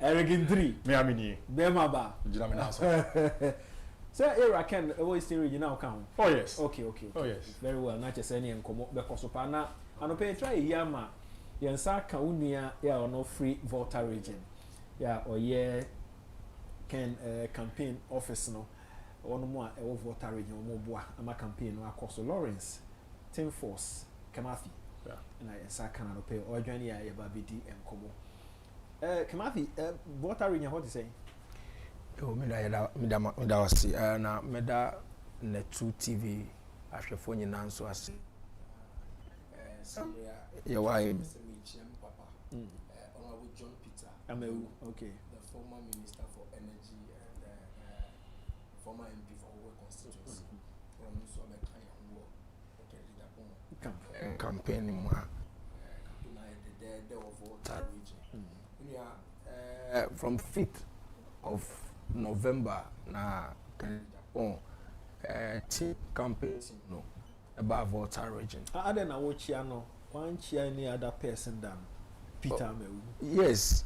Eric in 3. Me amini. Bemaba. Jina me na so. Sir, Era can always stay regional count. Oh yes. Okay. Oh yes. Very well. Not just any and come up because of Pana. And pay try Yama. Yansa Kaunia, yeah, or no free Volta region. Yeah, or yeah, can campaign office no. Or no more Volta region or more I'm a campaign or cost Lawrence, Team Force, Kamafi. Yeah. And I say can pay or join ya Babidi and Komo. Kamafi, Volta region, what to say? Oh, me da wasi na me da na 2 TV ahwefo nyina nso ase yeah why Papa Honorable John Peter Amewu, okay, the former minister for energy and former MP for Work constituency from Suameka Yanwo okay campaign mu the of Volta region from 5th of November na Agyapong campaign no about Volta region. Other than what you know, one cheer any other person than Peter Amewu. Yes,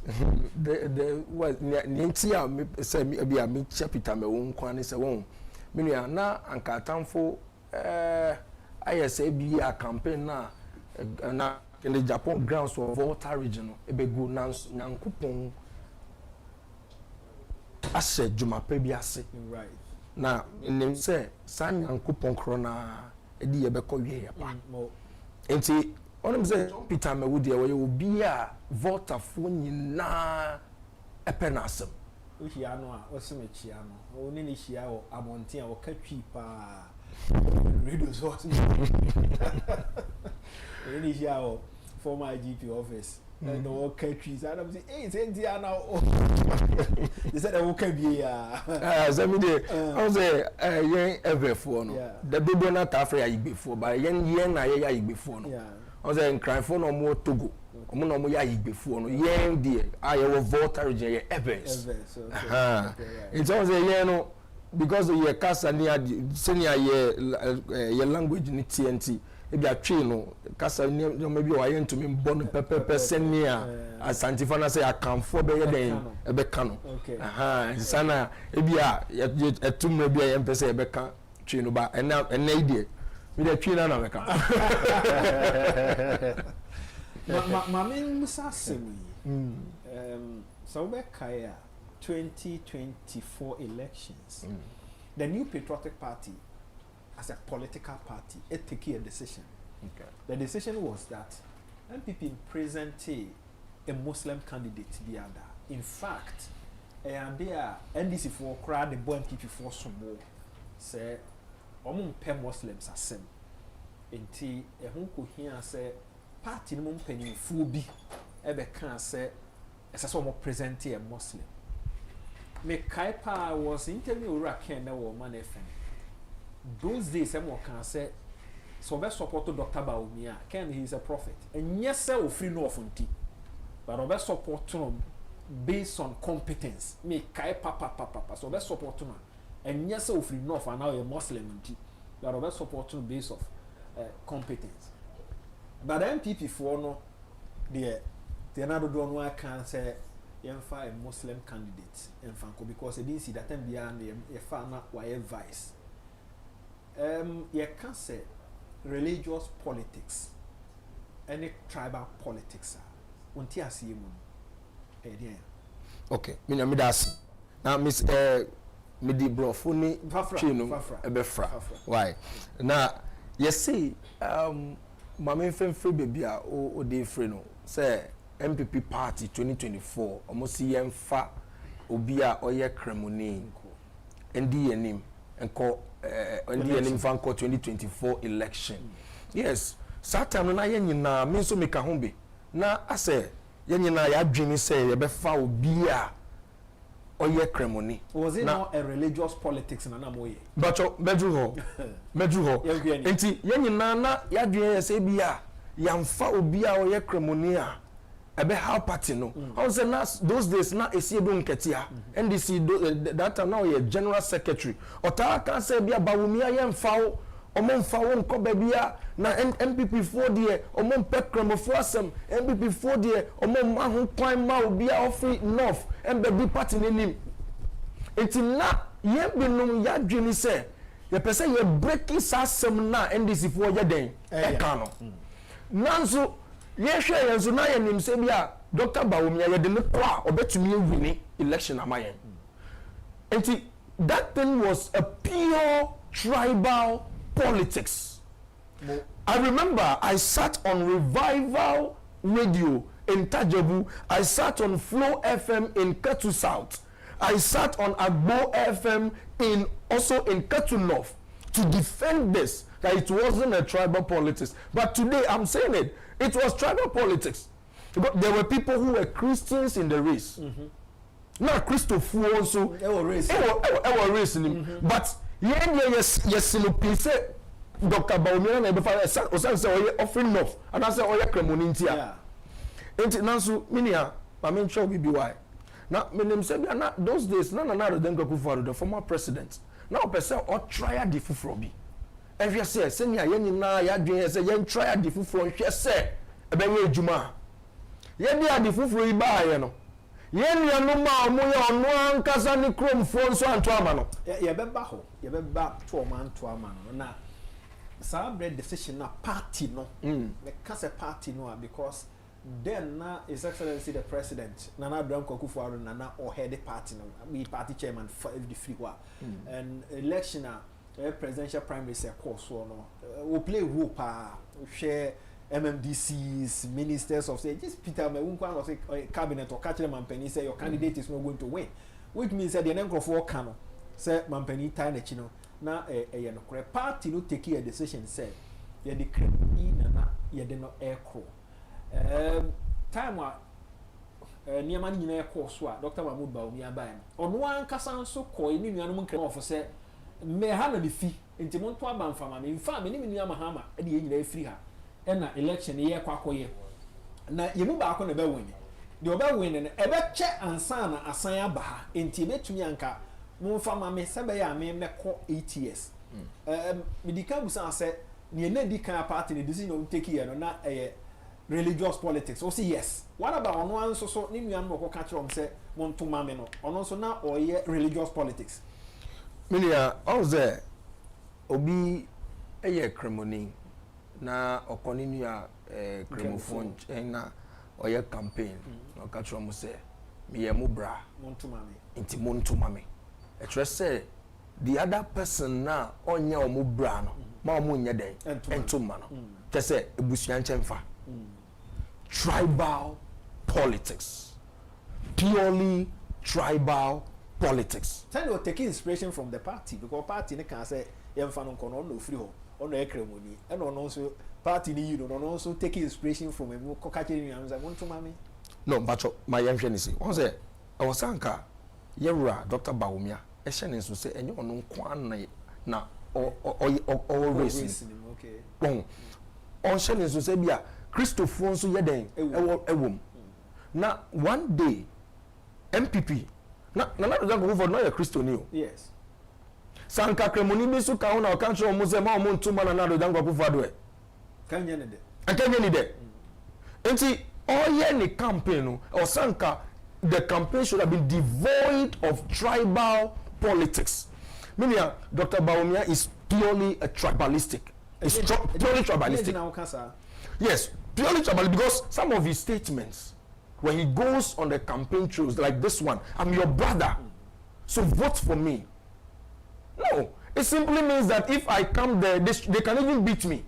the was Nintia say me be a me Peter Amewu nkwane se won. Me nua na anka atamfo I say be a campaign na in the Agyapong grounds of Volta region no e be go nankupon ase dwumape bi ase. Right. Na nim say san nankupon krona e di ye be ko wie ya pa. Enti onim say Peter Amewu de we obi a Volta fo nyina epenasem. O hia no a o se me chia no. O ni ni hia o abonten a o ka twi pa. Radio source. O ni hia o former IGP office. And the work countries, and I'm saying, hey, it's Indiana. They said I will come here. I was a young ever for no. The baby not afraid before, but young I before no. I was a crying for no more Togo. No more before no. Young dear, I will vote ever. It's also a no because your casa near senior your language in TNT. Ebi atwe no kasa maybe why to me born pepper senia asantifa na say akamfo be den ebe ka no sana ebi a etum na bi a yem pese ebe ka twe no ba ena idea me dey twe na meka ma men musa semi so be kaya 2024 elections the New Patriotic Party as a political party, it took a decision. Okay. The decision was that MPP presented a Muslim candidate the other. In fact, and there NDC for crowd the MPP for some more say pay Muslims as same. Enti ehun here say party no penny fu bi ebe kan say esa mo present a Muslim. Me Kaipa was interview Raken na wo man FM. Those days, someone can say, so best support to Dr. Baumia, Ken, he is a prophet. And yes, sir, free no funti. But our best support to him based on competence. Me kai papa. So best support to him. And yes, sir, free no for now a Muslim. But our best support to him based of competence. But the MPP for no, the another don't want can say, a Muslim candidate in Franco because they didn't see that time behind a farmer wire vice. You can say religious politics, any tribal politics. Unti asiye mu. Okay, me das. Now Miss me di brofo ni chino ebefra. Why? Now you see mama free baby a o dey free no. Say MPP party 2024 almost yemfa obi a oye kremoni ndi yanim enko ndi yanim fan ko 2024 election. Yes, Saturn na yenyina me so meka ho be na ase yenyina ya dwemi say ye befa obi a oye kremoni. Was it not a religious politics na moye? But bedru ho enti yenyina na ya dwen say bia yamfa obi a oye kremoni a ebe how party no I was those days na esiebu nketia NDC that time now ye general secretary otara kan say bia bawumia ye mfa omon fa won ko babia na MPP for there omon pekramo for asem MPP for there omon ma ho kwan ma obia ofi north embebi party nenim enti na ye binum ya dwini se ye pese ye breaking asem na NDC for ye den e kan no nanso ye hwe ye nso na ye nim se bia Dr. Bawumia ye de ne kwa obetumi wini election amayen enti that thing was a pure tribal politics. I remember I sat on Revival Radio in Tajabu. I sat on Flow FM in Ketu South. I sat on Agbo FM also in Ketu North to defend this, that it wasn't a tribal politics. But today I'm saying it was tribal politics. Because there were people who were Christians in the race. Not Christopher also. They were racing. But yes, Dr. Bawumia na be fa osan say oye offering enough and I say oye cremonintia. Yeah. Enti nanso minia ma me ncho bi why. Na menim say na those days na den akufo-addo the former president. Now person or try di fufuro bi. Ehwe say nia ye nyina ya dwen say ye try di fufuro hwe say e be we adwuma. Ye dia di fufuro yi ba ye no. Ye nua no ma omo ye ono ankasa ni kromfo nso anto ama no. Ye be ba ho. Ye be ba to o man to ama no na bread decision na party no the case party no because then na His Excellency the President Nana Akufo-Addo na or head the party no me party chairman for the free wa and election presidential primary say course so no we play role pa share MMDCs ministers of say just Peter me unkwan of say cabinet or catch them Mampani say your candidate is not going to win which means that the nkrofo ka no say Mampani tie na chi no na no kore party no take a decision say ye de kremi na ye de no aircrow time wa niam ani nyina ekọ so a Dr. Mahmoud Bawumia ba no ono ankasa nso ko ni nuanu mu kremi ofo say me ha na de fi enti mo nto aba mfama me mfa me ni nuam ha ma e de ye nyina efiri ha e na election ye kwakoye na ye mu ba ko na be win de oba win ne e be che ansa na asan aba ha enti betumi anka mumfama me sebe ya me meko 8 years medika busan say ne na di kan party the decision take here no na religious politics o say yes what about ono anso so ni nuan mo ko ka kire om say montuma me no ono so na oye religious politics minia oze obi eye kremoni na okoni nua kremofon na oye campaign no ka kire om say me ye mo bra montuma me inti montuma me say the other person na onya omo bra no ma omo nya den entuma no te say ebusuan chemfa tribal politics, purely tribal politics. Tell you taking inspiration from the party because party ne can say yemfa no kono no free ho ono ekremoni and ono so party ni you no also taking inspiration from emu kokachiri ni amza won to mami no but my yemhwe ni say won say awosanka yewura Dr. Bawumia e hye ne so say enye ono nko an na always okay bon on hye ne so say bia Christopher nso yeden ewom na one day MPP na akufo-addo no ya Christoni o yes sanka kremoni bi so ka ho na o kan tro mo se ma o mo ntuma na akufo-addo e kanye ne de akanye ni de enti all ye ni campaign no o sanka the campaign should have been devoid of tribal politics. Meaning, Dr. Bawumia is purely a tribalistic. It's purely tribalistic. Yes, purely tribalistic because some of his statements, when he goes on the campaign trails like this one, I'm your brother, so vote for me. No, it simply means that if I come there, they can even beat me.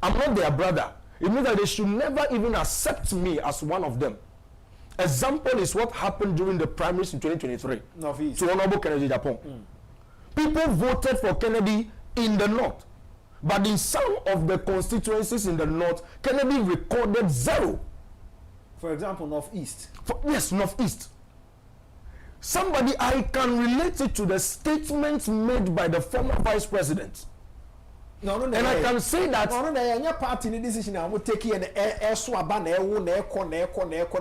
I'm not their brother. It means that they should never even accept me as one of them. Example is what happened during the primaries in 2023 to Honorable Kennedy Agyapong. People voted for Kennedy in the north, but in some of the constituencies in the north, Kennedy recorded 0. For example, northeast. Yes, northeast. Somebody, I can relate it to the statements made by the former vice president. No, and I can say that no party decision I will take here and so aba na ewo na eko na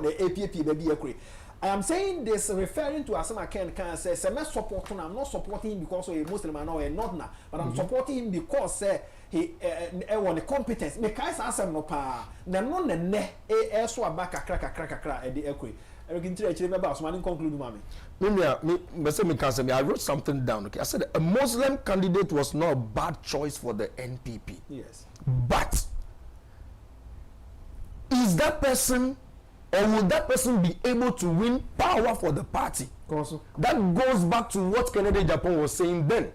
APP baby ekure I am saying this referring to Asama Ken can say, I'm not supporting him, I'm not supporting him because he's a Muslim and or not now, but I'm supporting him because he won the competence. Me kai sa asem no pa. Na no ne so abaka krakra e de ekwe. Everything three actually about so man conclude mama. I wrote something down. Okay, I said a Muslim candidate was not a bad choice for the NPP. Yes. But is that person, or will that person be able to win power for the party? Also. That goes back to what Kencity Agyapong was saying then.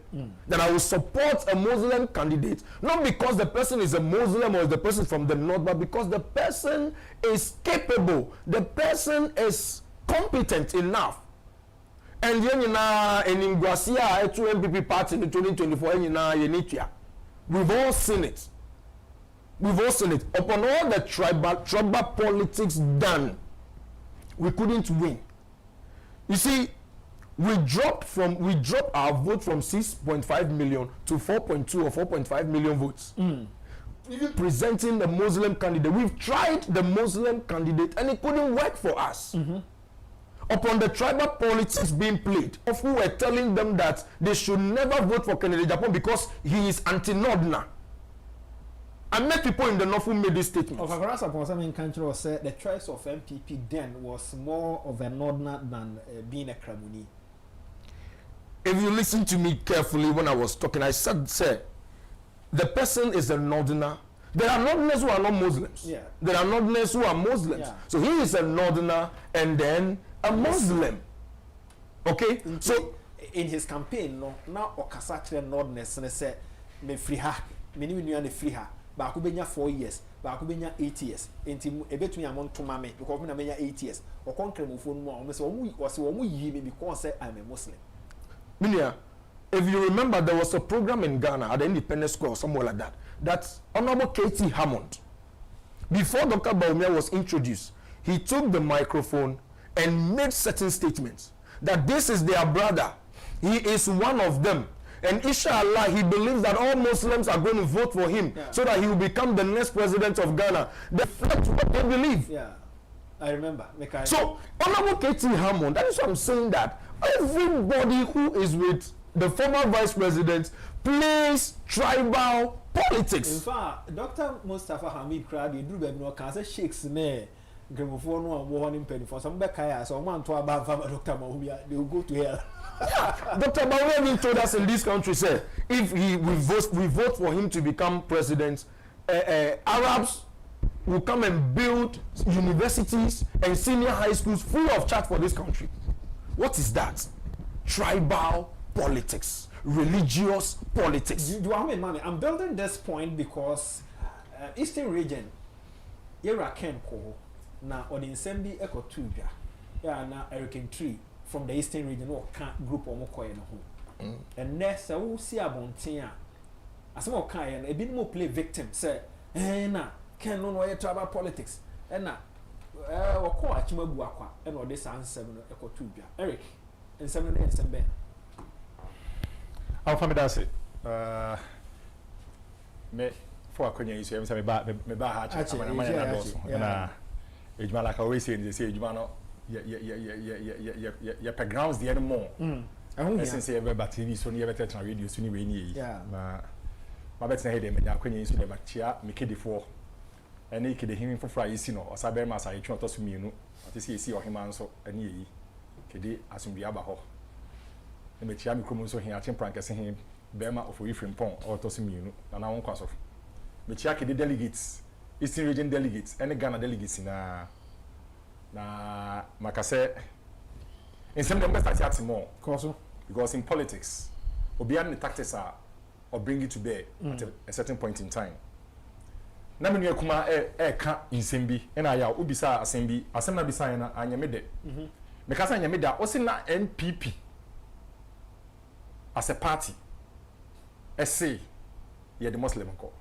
That I will support a Muslim candidate, not because the person is a Muslim or is the person from the north, but because the person is capable, the person is competent enough. And in Ingwasia, two MPP party in 2024, we've all seen it. We've all seen it. Upon all the tribal politics done, we couldn't win. You see, we dropped our vote from 6.5 million to 4.2 or 4.5 million votes. Even presenting the Muslim candidate, we've tried the Muslim candidate and it couldn't work for us. Upon the tribal politics being played, of who were telling them that they should never vote for Kencity Agyapong because he is anti-Northerner. I met people in the north who made this statement. Of course, upon some country said the choice of MPP then was more of a northerner than being a Kramuni. If you listen to me carefully when I was talking, I said, the person is a northerner. There are northerners who are not Muslims. Yeah. There are northerners who are Muslims. Yeah. So he is a northerner and then a Muslim. Okay? So in his campaign, no, now Okasatre northerners and say, me free her, me ni free her. Baako benya 4 years, baako benya 8 years. Enti ebetumi amon to mame because me na benya 8 years. Okonkre mo phone mu a o me say omo yi me because say I'm a Muslim. Minia, if you remember, there was a program in Ghana at the Independence Square or somewhere like that. That Honorable K.T. Hammond, before Dr. Bawumia was introduced, he took the microphone and made certain statements that this is their brother. He is one of them. And inshallah, he believes that all Muslims are going to vote for him so that he will become the next president of Ghana. That's what they believe. Yeah, I remember. So, Honorable K.T. Hammond, that is what I'm saying, that everybody who is with the former vice president plays tribal politics. In fact, Dr. Mustafa Hamid Kradi, Drew Bedno, Cancer Shakes me. Gramophone one penny for some back so one to about Dr. Mahubia, they will go to hell. Yeah, Dr. Bawumia told us in this country, say, if we vote for him to become president, Arabs will come and build universities and senior high schools full of charge for this country. What is that? Tribal politics, religious politics. Do I mean money? I'm building this point because Eastern region, Yera Ken Ko, now or the Nsembi Echo Tubia, yeah, now Erican Tree. From the Eastern region or group or Mokoy and home. And next, I will see a bontia. As more kind, a bit more play victim, say, na, can no way tribal politics. And now, or call Chimabuaqua, and or this answer, Echo Tubia. Eric, and 7 and 7 Ben. I'll find that's it. Me for a conya is me ba ha na like I always say, they say Ejumano yeah grounds the anymore. I say about TV so near better radio so anyway ni. Yeah. My better head me ya conya is so ba chia me kede for. And he kede him for fry is no or sabe ma say twa to so mienu. Ati see o him anso ani yi. Kede asumbi aba ho. E me chia me kromo so hia chim prank se him bema of Ifrim pon or to so mienu na won kwaso. Me chia kede delegates Eastern region delegates and Ghana delegates na makase in some of them start more because in politics obian the tactics are or bring it to bear at a certain point in time na me kuma ka insembi na ya ubisa asembi asem na bisa na anyamede me kasa anyamede o se na NPP as a party say ye the Muslim ko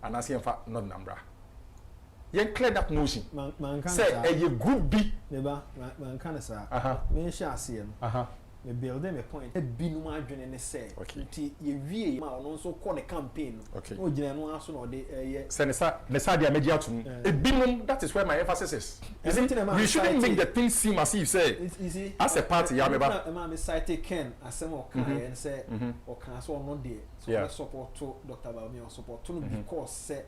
anase en fa not number you clear that notion. Say a good B. Neba, man can say. Me shall see him. me building a point e binu ma adwene ne say nti ye wie ma ono nso call the campaign no gina no aso no de say ne sa dia media to e binu. That is where my emphasis is. We shouldn't make the thing seem as if say as a party ya meba me cite Ken asem o kan and say o kan so no de so support to Dr. Bawumia or support to because say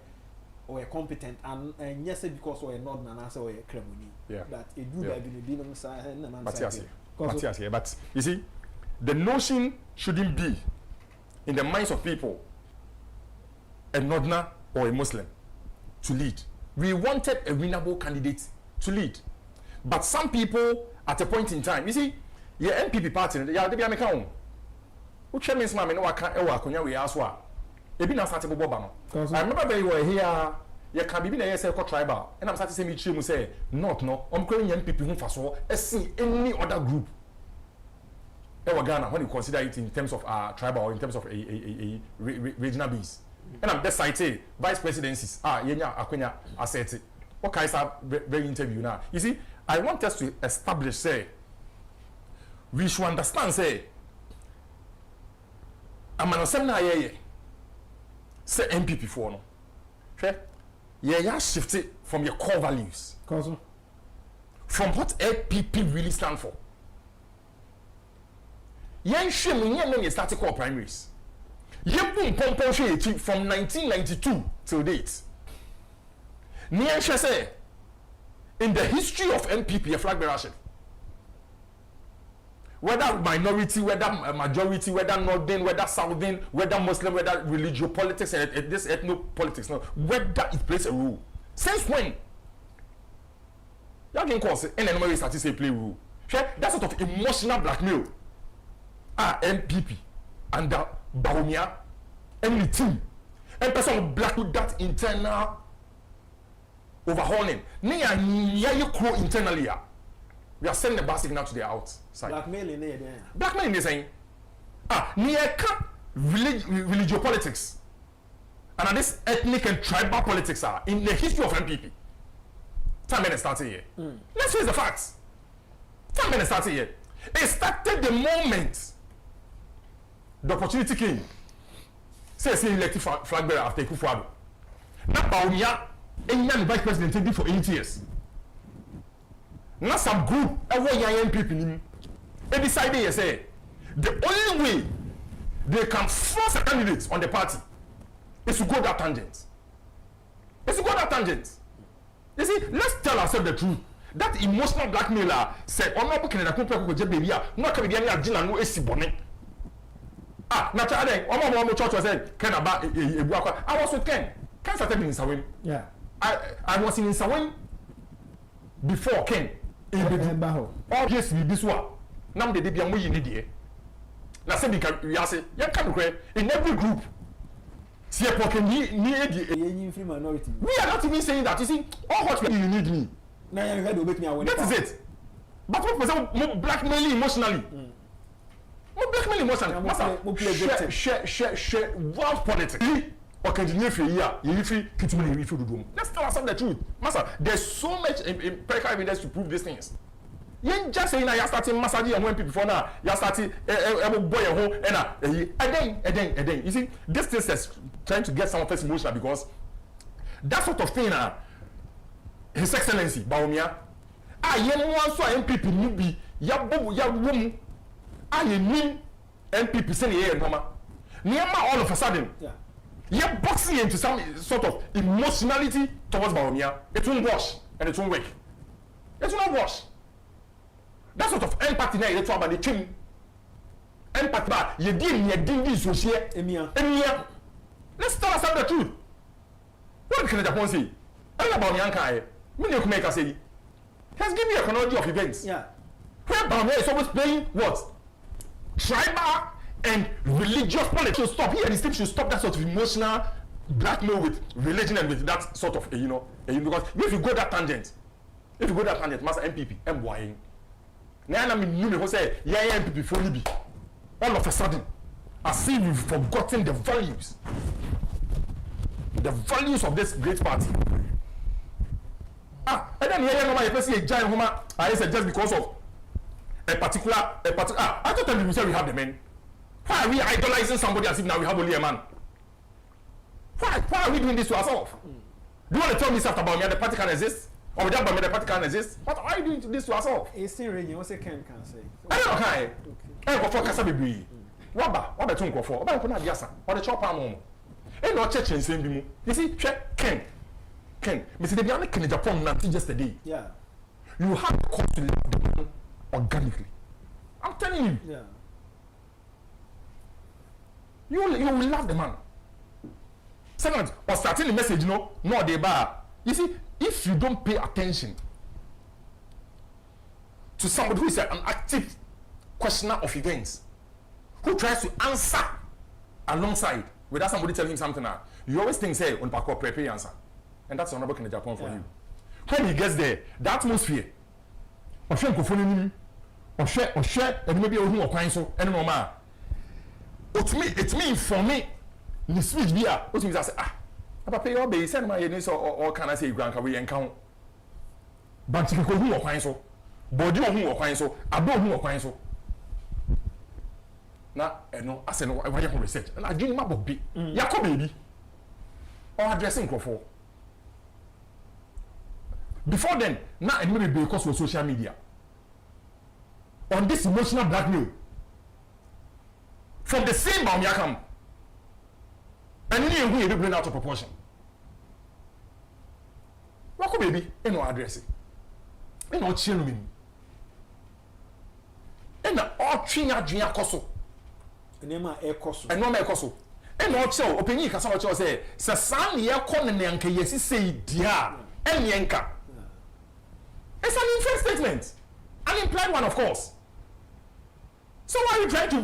or a competent and yes because or not na say or a kremoni that e do by binu say na man say but you see, the notion shouldn't be in the minds of people a Northerner or a Muslim to lead. We wanted a winnable candidate to lead. But some people at a point in time, you see, your MPP party, they be American. Which means, Mamma, no, I can't ever we ask what. It be not starting to Bob. I remember they were here. You can be there, say, tribal, and I'm starting to say, me say, not no, I'm calling young people who first saw see any other group. Ghana, when you consider it in terms of tribal or in terms of a regional base. And I'm just citing vice presidencies. Yenya Akwenya asset. What kind of very interview now? You see, I want us to establish, say, we should understand, say, I'm an assembly, say MPP for no. Okay? Yeah, shifted from your core values. From what LPP really stand for. Yen shame yen started core primaries. Yen boom from 1992 till date. Nien say in the history of NPP a flag bearership. Whether minority, whether majority, whether northern, whether southern, whether Muslim, whether religious politics and this ethno politics, no, whether it plays a role. Since when? You can call it and anybody start to say play role. That sort of emotional blackmail. MPP and Bawumia and the team. And person black with that internal overhauling. You crow internally. We are sending the bad signal to the outside. Blackmailing there. Blackmailing is saying, religious politics and this ethnic and tribal politics are in the history of MPP. Time minutes started here. Let's face the facts. Time minutes started here. It started the moment the opportunity came. Say elected flag bearer after akufo-addo. Now Bawumia, the vice president did for 8 years. Now some group, young people, they decided, say, the only way they can force a candidate on the party is to go that tangent. You see, let's tell ourselves the truth. That emotional blackmailer said, "I'm not looking at a company with Jebia, not coming here, Jina, no, it's bonnet." Naturally, I'm church was said, Ken about I was with Ken. Ken started in Sawin. Yeah. I was in Sawin before Ken. Obviously, this one. Now the DB and we need it. Now, say, in every group, see a pocket minority. We are not even saying that. You see, all what you need me. Now you heard to make me aware. That is it. But what was more blackmailing emotionally? More blackmailing emotionally. Share world politics. Okay, the next year, you free kitchen you free to do. Let's tell ourselves the truth. Master, there's so much empirical evidence to prove these things. You just saying that you're starting massaging and when people before now, you're starting boy at home and then. You see, this thing is trying to get some of us emotional because that sort of thing, His Excellency Bawumia, want so MPP nubi, ya woman, MPP saying here, Mama. All of a sudden, you're boxing into some sort of emotionality towards Bawumia. It won't wash and it won't work. It will not wash. That sort of empathy now is about the team. Empathy, you didn't associate Emia. Let's tell ourselves the truth. What can Agyapong say? I'm about Yankai. Many of make us say, he has given me a chronology of events. Yeah. Where Bawumia is always playing what? Tribal and religious politics should stop. He and his team should stop that sort of emotional blackmail with religion and with that sort of, because if you go that tangent, Master MPP, MYing. Now I mean, you say, MPP for Libby. All of a sudden, I see you've forgotten the values of this great party. And then here, I say, just because of a particular. I thought we said we have the men. Why are we idolizing somebody as if now we have only a man? Why are we doing this to ourselves? Do you want to tell me something about me the party can exist? Or that about me the party can exist? What are you doing this to ourselves? It's still region. What's a can say? I don't know. Okay. Go for Kasa Bibi. Waba tun go for. Oba ko na biasa. Or the chop am. E no church nsem bi mu. You see, Ken. Mr. Debian Ken Agyapong na yesterday. Yeah. You have to come to love the man organically. I'm telling you. Yeah. You will love the man. Second, or starting the message, no they bar. You see, if you don't pay attention to somebody who is an active questioner of events, who tries to answer alongside without somebody telling him something, you always think, say, on Pako prepare answer. And that's another in Japan for you. When he gets there, the atmosphere, or share, and maybe a who so, and no man. It's me for me. The speech here, what means I say, I pay your base, send my units or can I say, Grandca, we encounter. But you can go who so, but you who are so, I don't who are so. Now, no, I said, no, I want research, and I dream about be Yako baby or addressing Crawford. Before then, now it may be because of social media. On this emotional blackmail, from the same bomb yakam. And then you will bring out of proportion. Wako baby, no address it. No children. And all trinya junior koso. Nema ekoso. And no me koso. And all chill, opinion can someone say, Sasan ya kon nyanka yesi say dia and yanka. It's an inferred statement. An implied one, of course. So why are you trying to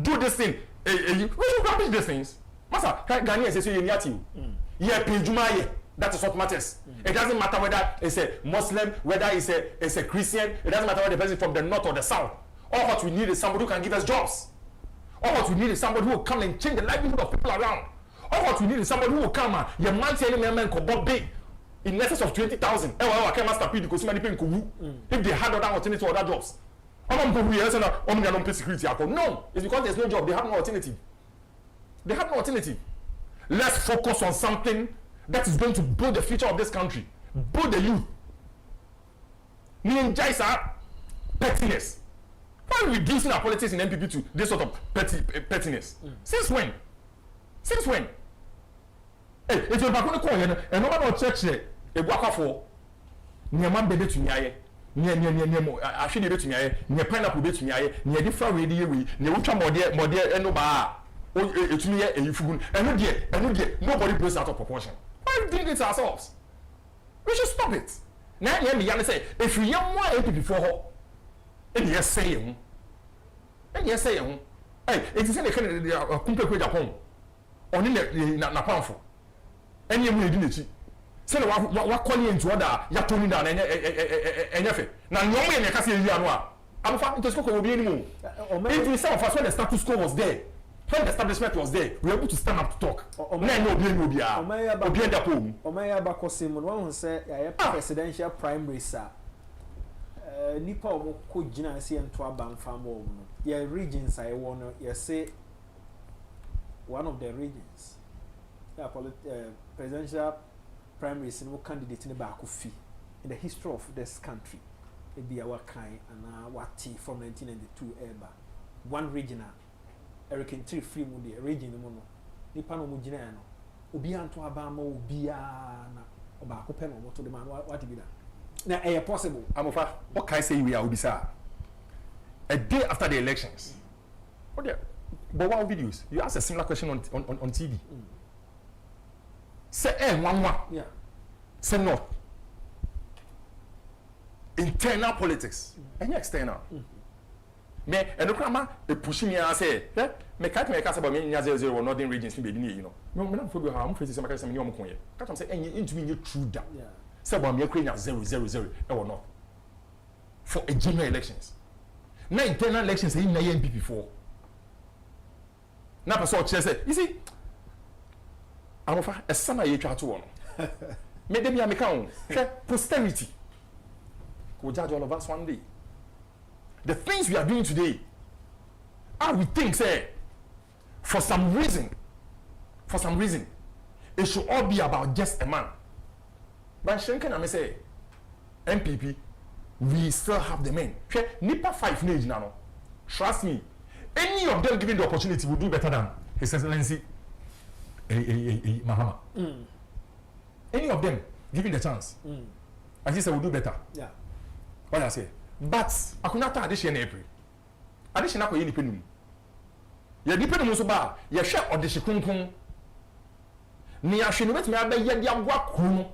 do this thing? We should rubbish these things. Masa, Ghanaians say you need to. Yeah, Pejuma, that is what matters. It doesn't matter whether it's a Muslim, whether it's a Christian. It doesn't matter whether the person is from the north or the south. All what we need is somebody who can give us jobs. All what we need is somebody who will come and change the livelihood of people around. All what we need is somebody who will come and your man telling me man could big in excess of 20,000. I can't master people because many people if they had other alternatives or other jobs. Security. No, it's because there's no job. They have no alternative. They have no alternative. Let's focus on something that is going to build the future of this country, build the youth. Pettiness. Why are we reducing our politics in NPP to this sort of pettiness? Since when? Since when? Hey, if you're going to call you, and no one church there, a worker for Niaman Bebe to Niaye, I should be to Niaye, near pineapple bit to Niaye, near different radio, near Ultra Modia, and no bar. It's me and nobody blows out of proportion. Why are we doing this ourselves? We should stop it. Now, you say, if you young more AP before, and yes, say, hey, it's a kind of compare with Agyapong, or in the powerful. And you will do it. Say, what calling into other, you told me down and effort. Now, no man can say you are. I'm finding to school will be anymore. If we saw first when the status quo was there. When the establishment was there, we were able to stand up to talk. Presidential primary, sir. Nipa omo ko gina se ento aban fam wo no. Your regions I want you say one of the regions. Presidential primary no candidate ne ba akofi in the history of this country. E be our kind and wati from 1992 ever. One regional Kencity free mu de region mu no nipa no mu gina ya no obi anto aba ma obi a na oba ko pe no moto de man what be that na e possible amofa what can I say we are obisa a day after the elections what there but one videos you ask a similar question on TV say one yeah say no internal politics and external me and grandma e push me and say me can't make us about me nya 00 northern regions be be you know me na for be how am face say make say me omo konye catch am say into me true da say about me kwenya 000 e wo no for a general elections na internal elections e na NPP before na person che say you see amofa e sana ye twa to wo no me dem ya me kan posterity will judge all of us one day. the things we are doing today, I would think, say, for some reason, it should all be about just a man. But Shenken, I say, MPP, we still have the men. Nipa 5 age now. Trust me, any of them given the opportunity will do better than His Excellency Mahama. Any of them given the chance, as he said, will do better. Yeah. What I say. But I could not addition in April. Addition ako yini penum. Ya di penum so ba, ya hwe odehye kunkun. Ni ahwe no betime aba ye dia gwa kunu.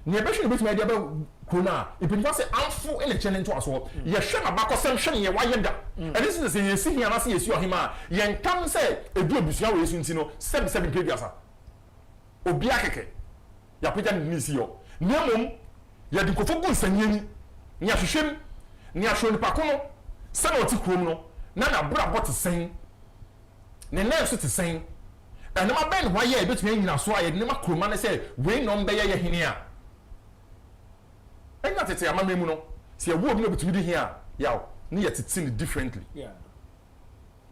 Ni ebe hwe no betime dia ba kuna. Ipenifa se amfo in the channel to aso. Ya hwe na bakosem hwe ye waye da. And this is say ye si hia na se ye si ohima. Ye nkam se edu abusua we yesu ntino 77 pebiasa. Obi akeke. Ya pija ni si yo. Nyamom ya di kofo gu nsanyeni. Ni ahwehwem. Ni ahwe ni pakono. Se na oti krom no. Na bra bot sen. Ne na so te sen. And my ben why ye betumi nyina so aye ne ma kroma ne say we no mbe ye hene a. Enya tete amamemu no. Se ye wo obi no betumi di here yaw. Ne ye tete ni differently. Yeah.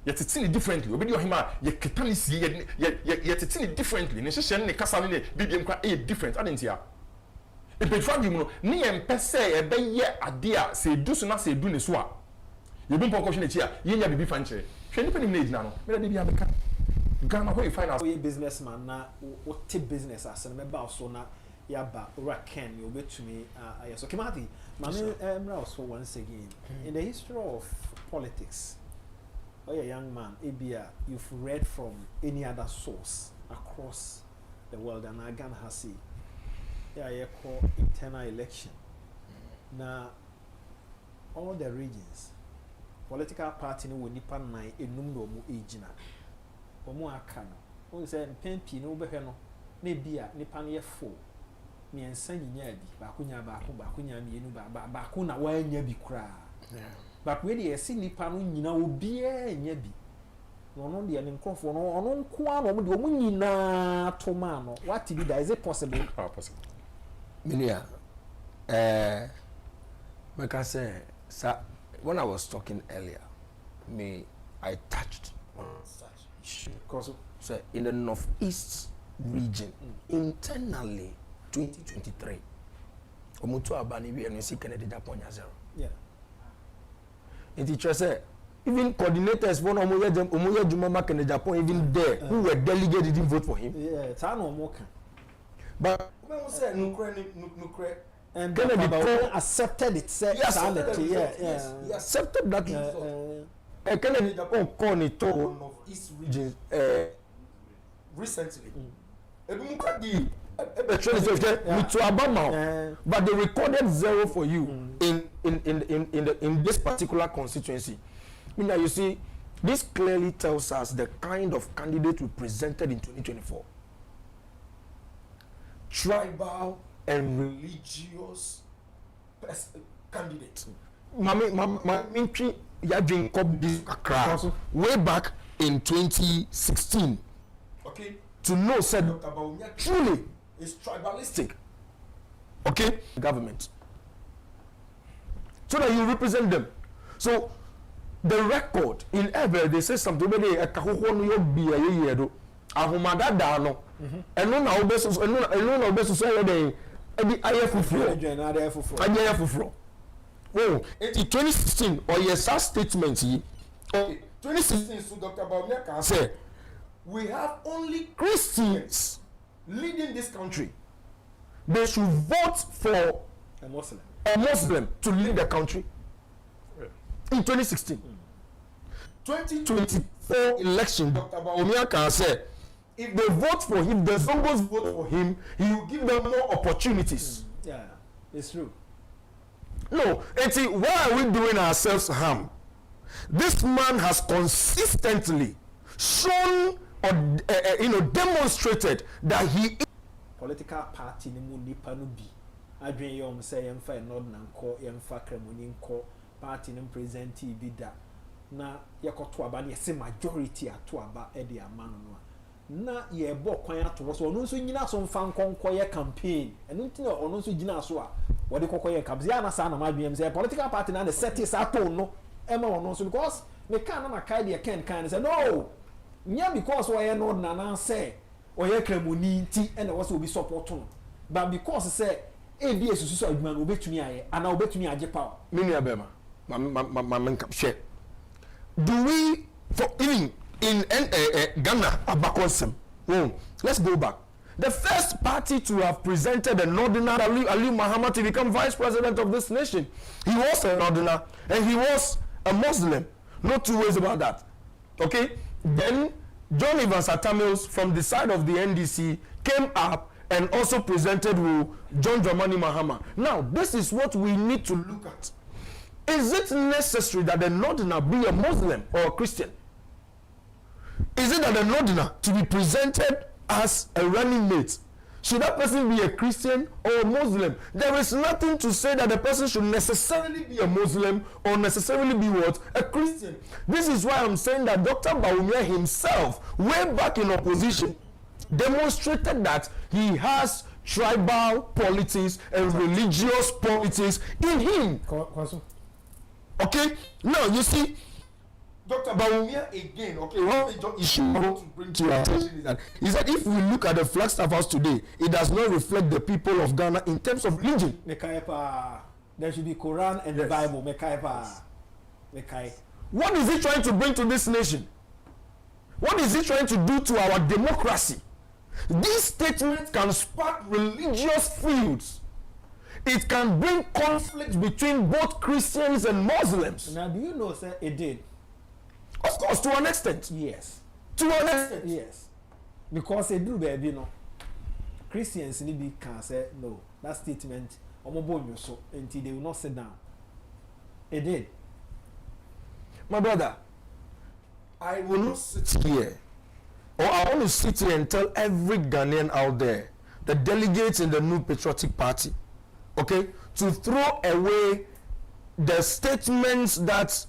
Ye tete ni differently. Obi di ohima ye ketani si ye tete ni differently. Ne hye ne kasa ne bibiem kwa e different adentia. Epetwa bi mu no ne ye mpese e be ye ade a se du so na se du ne so a. Ye bi mpoko hwe ne chi a ye nya bibi fa nche. Hwe ni pe ni age na no. Me da bi abeka. Ghana where you find out a businessman na what business as and member also na yaba ora ken you bet to me yes so Kimati mami also once again in the history of politics a young man Abia you've read from any other source across the world and Ghana has see you call internal election now all the regions political party no nipa nine enum no mu ejina omo aka no o se mpempi no behwe no na bia nipa no ye fo miensa nyinya bi ba kunya mienu ba ku na wa anya bi kura ba ku de esi nipa no nyina obi anya bi no de ne nkofo no ono nko a no mo de omo nyina to ma no what be that is it possible possible Minia like I said when I was talking earlier I touched on such issue because so in the northeast region internally 2023 omutu abani we no see Kennedy Agyapong 0 yeah it say even coordinators for omoye juma ma Kennedy Agyapong even there who were delegated didn't vote for him ta no mo kan but when we say nukre and Kennedy accepted it said he accepted that Kennedy Agyapong called it to Northeast region recently. But they recorded 0 for you in this particular constituency. Now you see, this clearly tells us the kind of candidate we presented in 2024. Tribal and religious candidates. Way back in 2016. Okay. To know said truly is tribalistic. Okay, government. So that you represent them. So the record in ever they say something where they be a year ahumada dano and no now basis and no basis so they the IF oh, in 2016 or yes statement okay 2016 so Dr. Baumia say we have only Christians leading this country. They should vote for a Muslim to lead the country. In 2016. 2024 election, Dr. Baumia can say, if they vote for him, the Zongos vote for him, he will give them more opportunities. Yeah, it's true. No, Eti, why are we doing ourselves harm? This man has consistently shown or demonstrated that he is political party ni mu nipa no bi adwen yom say yemfa nod na nko yemfa kremoni nko party ni present bi da na yekoto aba na yese majority ato aba e de amano no na ye bo kwan ato so ono nso nyina so mfa nkonkoye campaign eno nti ono nso gyina so a wode kokoye campaign ya na sa na madwem say political party na the set is ato no ema ono nso because me kan na kai de kan say no nya because we no na say oye kramoni nti ena wo say obi support no but because say ebi esusu so adwuma no obetumi aye ana obetumi agye power mini abema ma share do we for even in Ghana abakonsem let's go back. The first party to have presented a northerner, Ali Muhammad, to become vice president of this nation, he was a northerner and he was a Muslim. No two ways about that. Okay? Then John Evans Atamils from the side of the NDC came up and also presented with John Dramani Mahama. Now, this is what we need to look at. Is it necessary that a northerner be a Muslim or a Christian? Is it that a northerner to be presented as a running mate, should that person be a Christian or a Muslim? There is nothing to say that the person should necessarily be a Muslim or necessarily be what? A Christian. This is why I'm saying that Dr. Bawumia himself, way back in opposition, demonstrated that he has tribal politics and religious politics in him. Okay? Now, you see, Dr. Bawumia again, okay, one major issue I want to bring to your attention is that he said if we look at the Flagstaff House today, it does not reflect the people of Ghana in terms of religion. There should be Quran and the Bible. What is he trying to bring to this nation? What is he trying to do to our democracy? This statement can spark religious feuds. It can bring conflict between both Christians and Muslims. Now, do you know, sir, it did? Of course, to an extent. Yes. To an extent. Yes. Because they do, baby, no. Christians can say no. That statement, so until they will not sit down. It did. My brother, I will not sit here, or I want to sit here and tell every Ghanaian out there, the delegates in the New Patriotic Party, okay, to throw away the statements that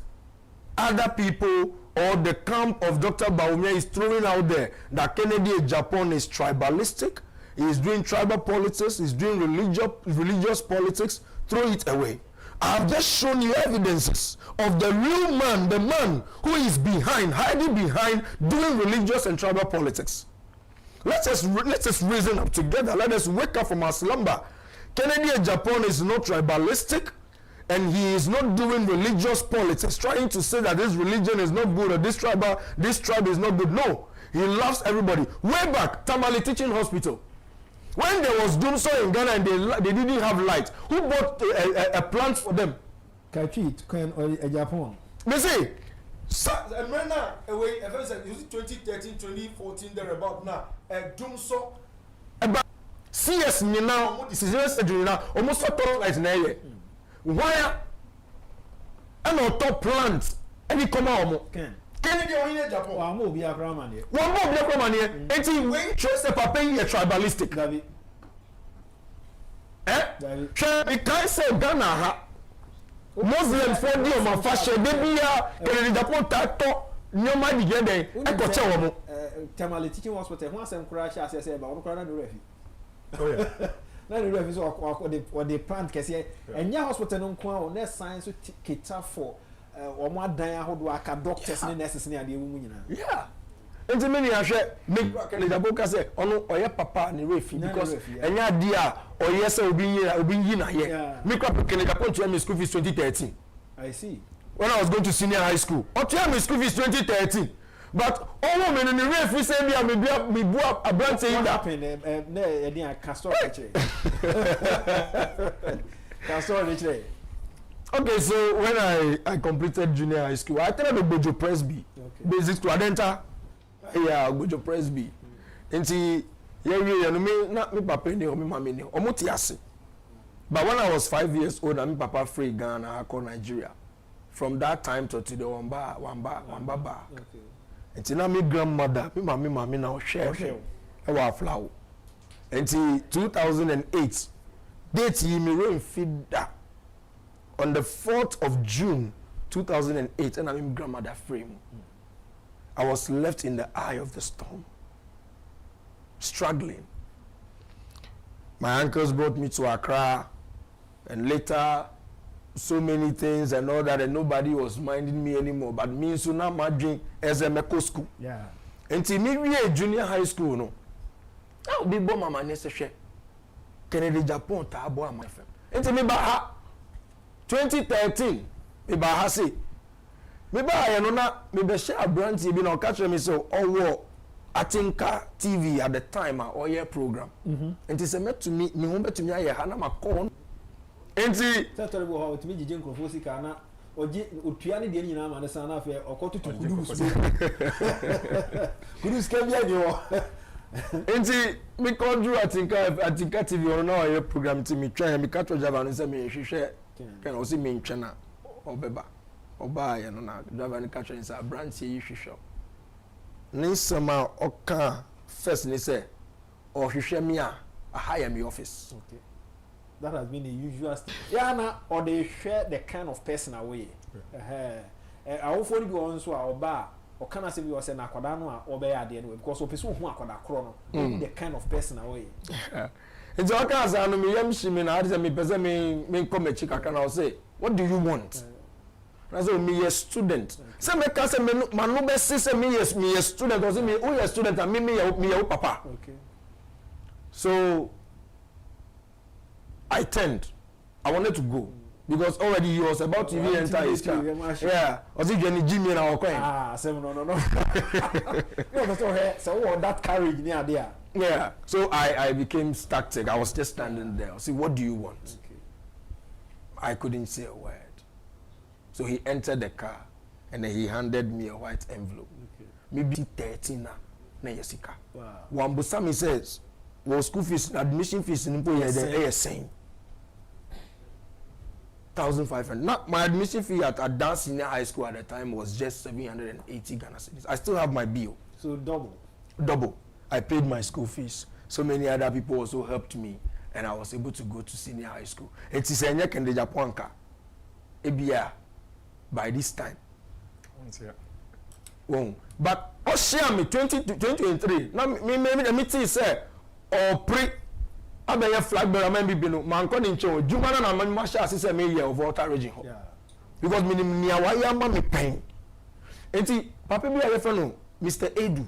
other people or the camp of Dr. Bawumia is throwing out there that Kennedy Agyapong is tribalistic, he is doing tribal politics, he is doing religious politics. Throw it away. I have just shown you evidences of the real man, the man who is behind, hiding behind, doing religious and tribal politics. Let us reason up together. Let us wake up from our slumber. Kennedy Agyapong is not tribalistic, and he is not doing religious politics, trying to say that this religion is not good or this tribe is not good. No, he loves everybody. Way back, Tamale Teaching Hospital, when there was doomsday in Ghana and they didn't have light, who bought a plant for them? Agyapong. They say, and right now, away, 2013, 2014, they're about now, doomsday. CS now, this is now, almost a total like now. Why an auto plant any come out Kennedy or in Japan? One more be a crowman here. And he shows the papa a tribalistic. David. We can't say Ghana. Muslims for the my fashion, they be a Kennedy Japan tato. No man begin there. I got tell Tamale Teaching Hospital. Once I'm crash, as I said, but I'm crying no refi. Oh yeah. Na the refi so or the plant kese enya hospital no kwa o nurse science kita for omo adan ahodo aka doctors ne nurses ne ade ewu nyina. Yeah. Enti me ni ahwe me Kennedy Japan say ono oye papa ne refi because enya ade a oye say obi yi na ye. Me kwa Kennedy Japan to me school fees 2013. I see. When I was going to senior high school. Or to me school fees 2013. But all women in the referee say me bu a brand saying that happened Castor Castor. Okay, so when I completed junior high school, I attended Bojo Presby. Okay. Basic to Adenta. Yeah, Bojo Presby. Nti me papa ni o me mama ni o moti ase. But when I was 5 years old, me papa free Ghana, I call Nigeria. From that time to today, wamba ba. Okay. Until my grandmother, my mommy now share our flower. Until 2008, date me feed that on the 4th of June 2008, and I'm grandmother frame. I was left in the eye of the storm. struggling. My uncles brought me to Accra, and later so many things and all that, and nobody was minding me anymore. But me so now my dream as a medical school. Yeah. Until me junior high school, no. I'll be born my necessary. Kennedy Agyapong tabo my friend. Until me baha 2013, me baha say. Me baha ya no na me be share brand bi na catch me so owo Atinka TV at the time or year program. Until say met to me ho betumi aye ha na makon. Enti settle bo ha otimi gije nkrofo sika na oje otua ne de nyina ma ne sana afa okotutu kudus ka bia de wo. Enti me call you Atinka TV on now year program to me try me catch Java no say me hwehwe kan o say me ntwe na obeba oba ya no na Java no catch inside branch yi hwehwe. Ni sama oka first ni say o hwehwe me a hire me office. Okay. That has been a usual yeah na or they share the kind of person away awofo ni bi won so a oba o kana se bi o se na akwada no a obe ya de no because o person hu akwada kro no the kind of person away it's all kinds of no me yam shimi na ade me pese me come chika kana o say what do you want na so me a student say me ka say me no be say me a student or say me who a student and me a papa. Okay. So I turned. I wanted to go because already he was about to enter his car. Yeah, was it Jenny Jimmy and our coin? No. No, so that carriage near there. Yeah, so I became static. I was just standing there. I said, what do you want? Okay. I couldn't say a word. So he entered the car and then he handed me a white envelope. Okay. Maybe 13 na yesika. Wow. Wambusami says, well, school fees, admission fees in the saying 1,500. Not my admission fee at Dance Senior High School at the time was just 780 Ghana cedis. I still have my bill. So Double. I paid my school fees. So many other people also helped me, and I was able to go to senior high school. It is a Kencity Media, ABR by this time. But share me 2023. Now me say or pre abaya flag bearer man be no man ko ni nche juma na man ma sha se me year of water region ho because me ni awaya ma me pen enti papa bi a no Mr. Edu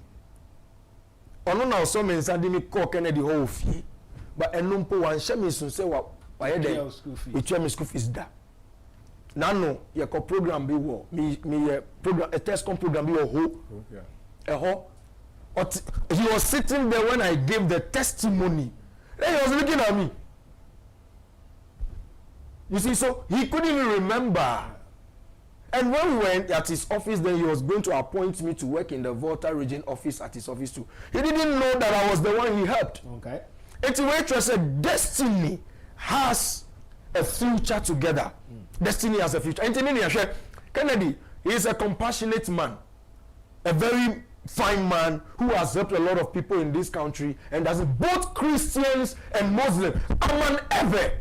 ono na so me nsade me call Kennedy ho ofie but enumpo wan hye me sun se wa ye dey e me school fees da na no ye ko program bi wo me ye program a test program bi ho he was sitting there when I gave the testimony. Then he was looking at me. You see, so he couldn't even remember. And when we went at his office, then he was going to appoint me to work in the Volta region office at his office too. He didn't know that I was the one he helped. Okay. It's waitress said destiny has a future together. Destiny has a future. Kennedy, he is a compassionate man. A very fine man who has helped a lot of people in this country and as both Christians and Muslims. I'm an ever.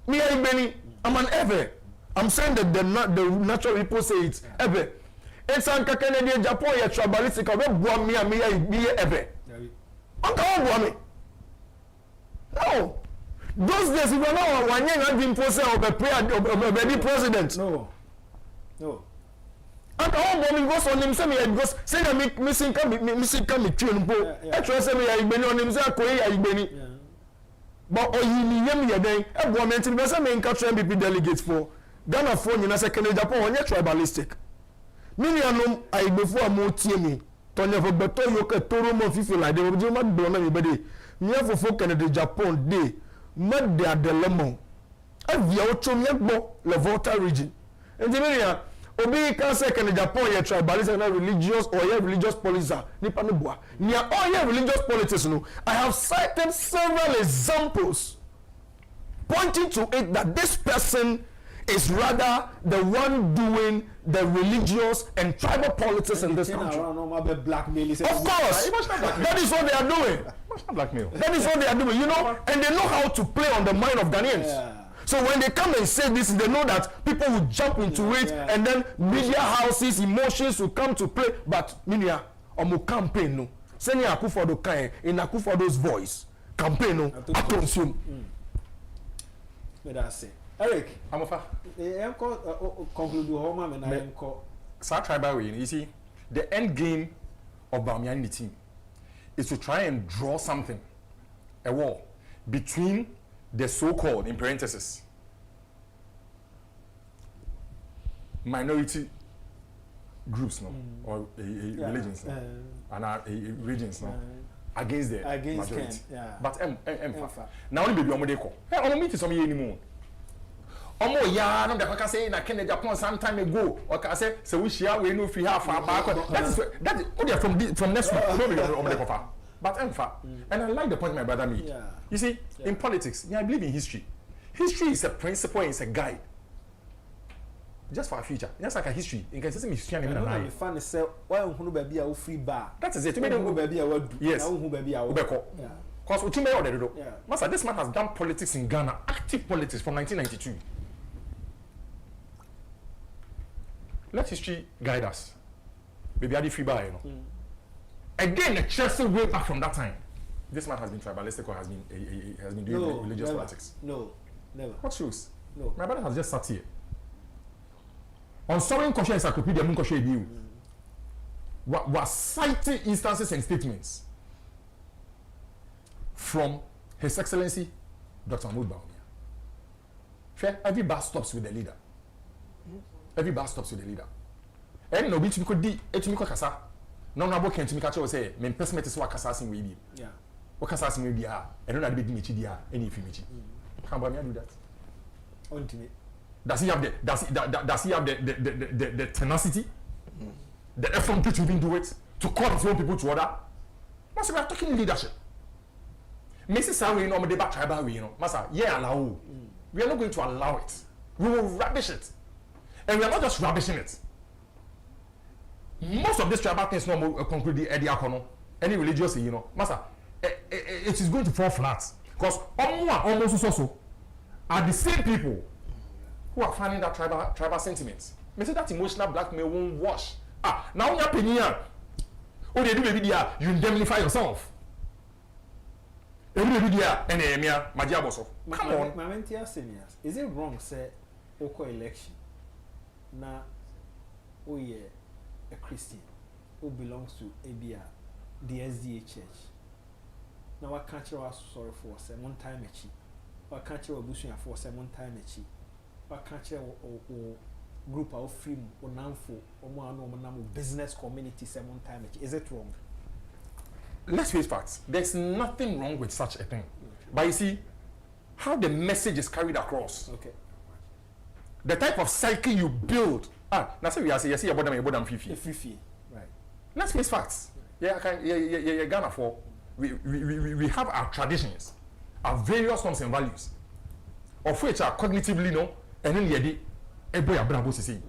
I'm an ever. I'm saying that the natural people say it's ever. It's Anka Kennedy Agyapong ya tribalistic of me ever. Uncle me. No. Those days we were not one year had been process of a president. No. And all women goes on him say me because say that me missing come train po e say me ya igbeni on him say akoyi ya igbeni but oyini yem ya den e bo me tin be say me nka train BP delegates for Ghana for nyina say Kennedy Agyapong onye tribalistic million aigbefo amotie mi tonya for beto yo ke toro mo fifi like dey obi ma do na me be dey me for Kennedy Agyapong dey mad dey adelemo avia ochom yegbo le Volta region engineer obi can say Kennedy Agyapong ye tribalism na religious or ye religious politics nipa no boa nia all ye religious politics no I have cited several examples pointing to it that this person is rather the one doing the religious and tribal politics in this country. Of course, that is what they are doing. That is what they are doing, you know, and they know how to play on the mind of Ghanaians. Yeah. So when they come and say this, they know that people will jump into it, and then media houses, emotions will come to play. But media, campaign no. Seni Akufo-Addo kan in Akufo-Addo's voice campaign no attention. Me da say. Eric, Amofa. Conclude home and I call. Tribal way, you see, the end game of Bamiyan team is to try and draw something, a war between the so-called, in parentheses, minority groups, no, or religions, no, and regions, no, against the majority. But now only baby omode ko. Hey, omo meet some anymore. Omo ya no dey say na Agyapong some time ago. Or can say we share we no free half back. That is only from next week. No be omode ko fa. But and I like the point my brother made. Yeah. You see, in politics, I believe in history. History is a principle, it's a guide. Just for our future. Just like a history. In case history and I find say why who baby a free bar. That is it. Who baby a do. Yes. Who baby a ubeko. Yeah. Because what you may already do. Master, this man has done politics in Ghana, active politics from 1992. Let history guide us. Baby, I did free bar, you know. Again, the Chelsea way back from that time. This man has been tribalistic or has been doing religious politics. No, never. What shows? No. My brother has just sat here. On Sovereign Kosher Encyclopedia, Mun Kosher Ebiu, was citing instances and statements from His Excellency Dr. Mahmoud Bawumia. Every bus stops with the leader. Every bus stops with the leader. And no, which we could do, kasa. No, no, what can you catch? Say, men pessimist is what Kassassin will be. Yeah. What Kassassin will be, and don't be Michi dia, any Fimichi. How about me do that? Ultimate. Does he have the tenacity, the effort to even do it, to call his own people to order? Master, we are talking leadership. Mrs. Sawi, no, the back tribal, you know, Master, yeah, allow. We are not going to allow it. We will rubbish it, and we are not just rubbishing it. Most of these tribal things no more conclude the Ediakono, any religious, you know, Master, it is going to fall flat because almost also are the same people who are finding that tribal sentiments. Me say that emotional blackmail won't wash. Now your opinion. Oh, they do baby there, you indemnify yourself. Every baby there, and Emia, Majiaboso. Come on. My mentor seniors, is it wrong, say, Oko election? Now, oh yeah, a Christian who belongs to ABR, the SDA church. Now, I can't you ask sorry for say one time a cheap. I can't you abuse for say one time a cheap. I can't you group of free or namfo or one business community say one time a cheap. Is it wrong? Let's face facts. There's nothing wrong with such a thing. Okay. But you see, how the message is carried across. Okay. The type of cycle you build. Now say we are saying about them fifi. Right. Let's face facts. Yeah, Ghana for we have our traditions, our various norms and values, of which are cognitively no, and then yedi ebo ya brabo sisi.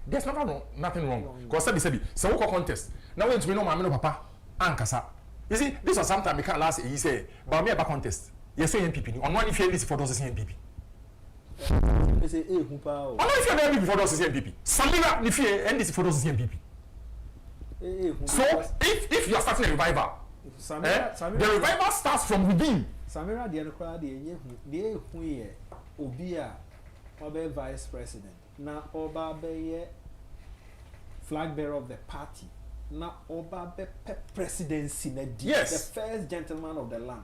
There's nothing wrong. Because sabi so we contest. Now when we know mama no papa ankasa. You see, this was sometime we can't last. He say, but me about contest. Yes, say MPP. On one if you list for those MPP. They say, eh, whopa. On one if you MPP for those MPP. Samira if you end this for those MPP. So if you are starting a revival, the revival starts from within. Samira the crowd the who Obia Obe vice president. Na Oba be flag bearer of the party. Na Oba be presidency na yes. The first gentleman of the land.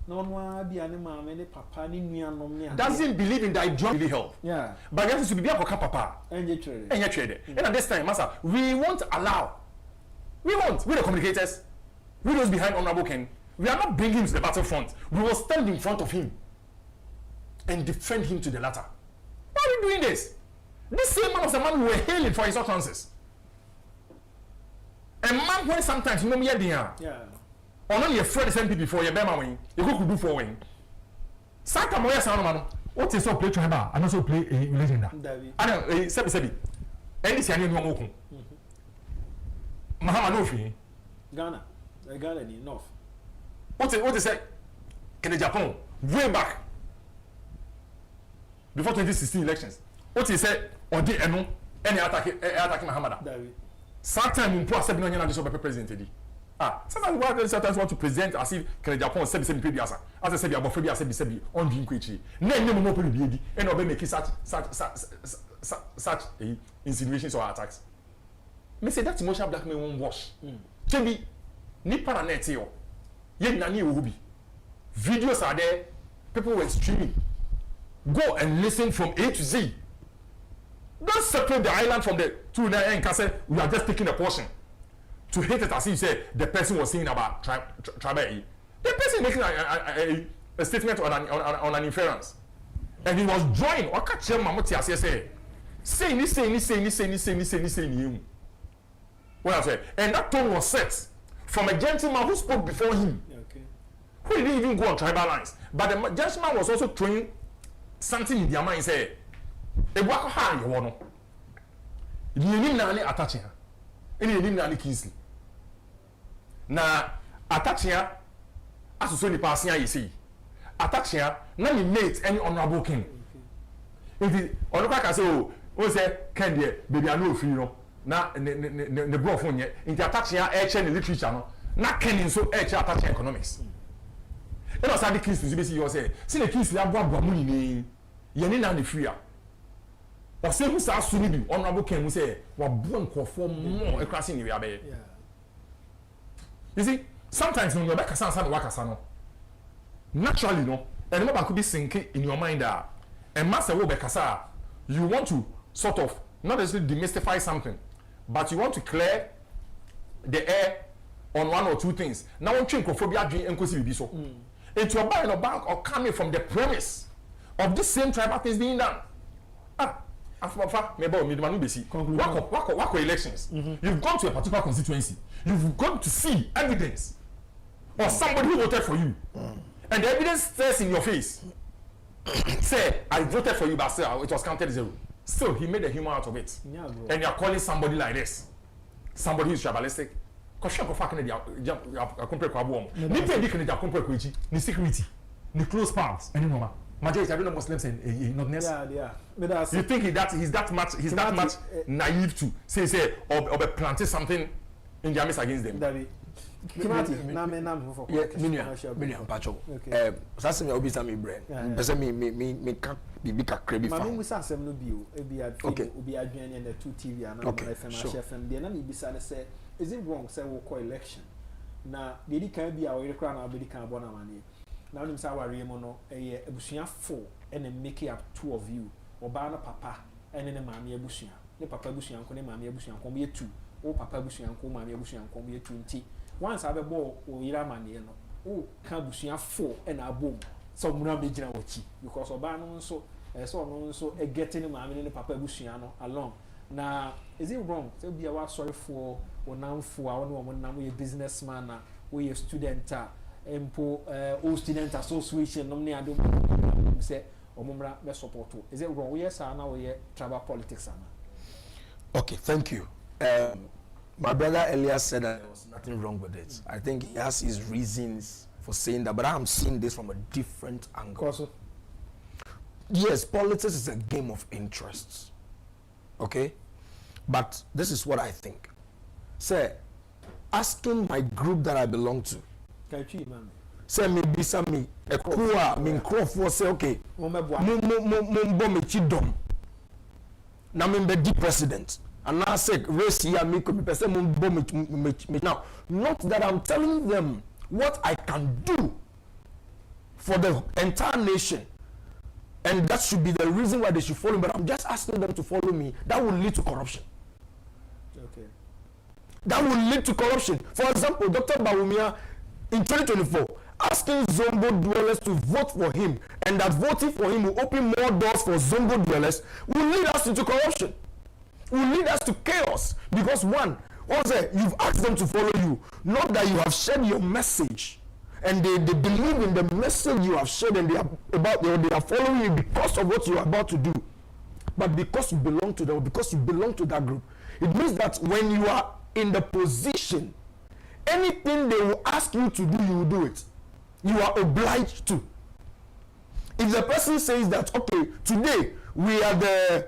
No one be any mama any papa ni nuanom doesn't believe in that job really help. Yeah. But that is to be a papa. And you trade. And at this time, Master, we won't allow. We the communicators, we those behind Honorable Ken, we are not bringing him to the battlefront. We will stand in front of him and defend him to the latter. Why are we doing this? This same man was a man who were hailing for his utterances. A man when sometimes you know me yeah. Or not your friend send people before your bema wing, you could do for wing. Saka moya sound man. What is so play tribal and also play a religion that? I know sebi. Any si any no moku. Mahama no fi. Ghana in north. What is say? Agyapong way back before 2016 elections. What is say or the eno any attacking Mahamada. Sometimes in poor sebi no nyana just president edi. Sometimes want to present as if Agyapong sebi biasa. As I said, about Phobia sebi on being quickly. Name more baby, and obey making such insinuations or attacks. Me say that emotional blackmail won't wash. Chebi, ni paranet yo. Yen nani ubi. Videos are there. People were streaming. Go and listen from A to Z. Don't separate the island from the two and say we are just taking a portion. To hate it as if you say the person was saying about tribal. The person making a statement on an inference. And he was drawing. What can you say you. What I say? And that tone was set from a gentleman who spoke before him. Okay. Who didn't even go on tribal lines. But the gentleman was also throwing something in their mind. Say, "A wako ha you want? You need nani attaching her. You need nani Kencity. Na attaching her, as you say the passing you see. Attaching her, na me mate any honorable king. If the honorable can say, oh say, Kendi, baby I know free no. Na ne bro phone yet. In the attaching her, the literature no. Na Kendi so attaching economics. And also the Kencity basically you say, see the Kencity abua money ni. Yeni na the free. Or say who sa suni bi honorable king who say wa bon for more across in the way. You see, sometimes when you're back no, naturally no, and remember could be sinking in your mind that and master will be you want to sort of not necessarily demystify something, but you want to clear the air on one or two things. Now one chinkophobia dream and be so. Into a buying a bank or coming from the premise of this same tribal things being done. Wako elections. You've gone to a particular constituency. You've gone to see evidence or somebody who voted for you, and the evidence stares in your face. Say, I voted for you, but still, it was counted 0. Still, he made a human out of it. Yeah, and you're calling somebody like this, somebody who's tribalistic. Because you're fucking the security, the close paths, and you know, majority of Muslims and not necessarily. Yeah. You think he's that much naive to say or planting something in their midst against them? Million pacho. That's me obi sami brain. Pese me can be crazy. Mama we say no bio e bi obi adwen and the 2 TV and FM FM dey na me bisa say is it wrong say we call election na dey di kan bi a we kra na be di kan abo na mane na onim say aware mo no e abusua 4 and make up 2 of you oba na papa ene ne maame abusua ne papa abusua nko ne maame abusua nko be 2 o papa abusua nko maame abusua nko be 20 once abebo o yira mane no o ka abusua 4 and abom so muna be gina wachi because oba no nso so no nso e getting maame ne papa abusua no along na is it wrong say be our sorry for onamfo a won nam we businessman na we student empo all student association nom ne adom say omumra be support. Is it wrong? Yes, na we tribal politics ana. Okay, thank you. My brother earlier said that there was nothing wrong with it. I think he has his reasons for saying that, but I'm seeing this from a different angle. Also? Yes, politics is a game of interests. Okay? But this is what I think. Say, asking my group that I belong to, say me bisa me ekua me nkrofo say okay mo me chidom na me be president and now say race here me ko me person mo me now not that I'm telling them what I can do for the entire nation and that should be the reason why they should follow me, but I'm just asking them to follow me. That will lead to corruption. Okay. That will lead to corruption. For example, Dr. Bawumia in 2024 asking Zongo dwellers to vote for him, and that voting for him will open more doors for Zongo dwellers, will lead us into corruption, will lead us to chaos. Because one, you've asked them to follow you, not that you have shared your message, and they believe in the message you have shared, and they are following you because of what you are about to do, but because you belong to them, because you belong to that group. It means that when you are in the position, anything they will ask you to do, you will do it. You are obliged to. If the person says that, okay, today we are the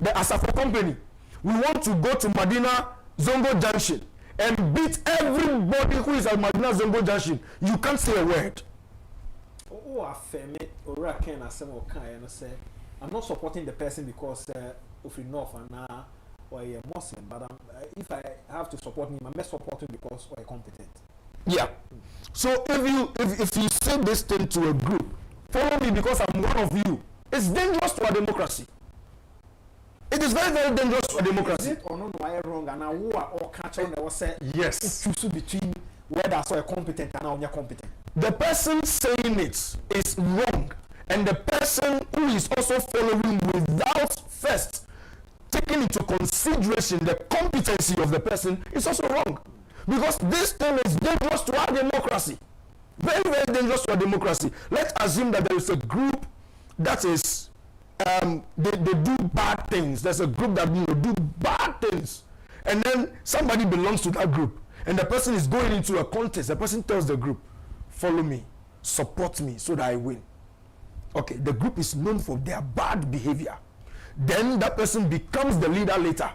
Asafo company, we want to go to Madina Zongo Junction, and beat everybody who is at Marginal Zongo Junction. You can't say a word. Oh, I affirm it. Or I can say, I'm not supporting the person because of enough and or a Muslim, but if I have to support him, I must support him because we're competent. Yeah. So if you say this thing to a group, follow me because I'm one of you. It's dangerous to our democracy. It is very, very dangerous to our democracy. Is it or no, why wrong? And now who are all catching the say yes. Choose between whether so competent and now you're competent. The person saying it is wrong, and the person who is also following without first taking into consideration the competency of the person is also wrong, because this thing is dangerous to our democracy. Very, very dangerous to our democracy. Let's assume that there is a group that is they do bad things. There's a group that do bad things, and then somebody belongs to that group, and the person is going into a contest. The person tells the group, follow me, support me so that I win. Okay, the group is known for their bad behavior. Then that person becomes the leader later.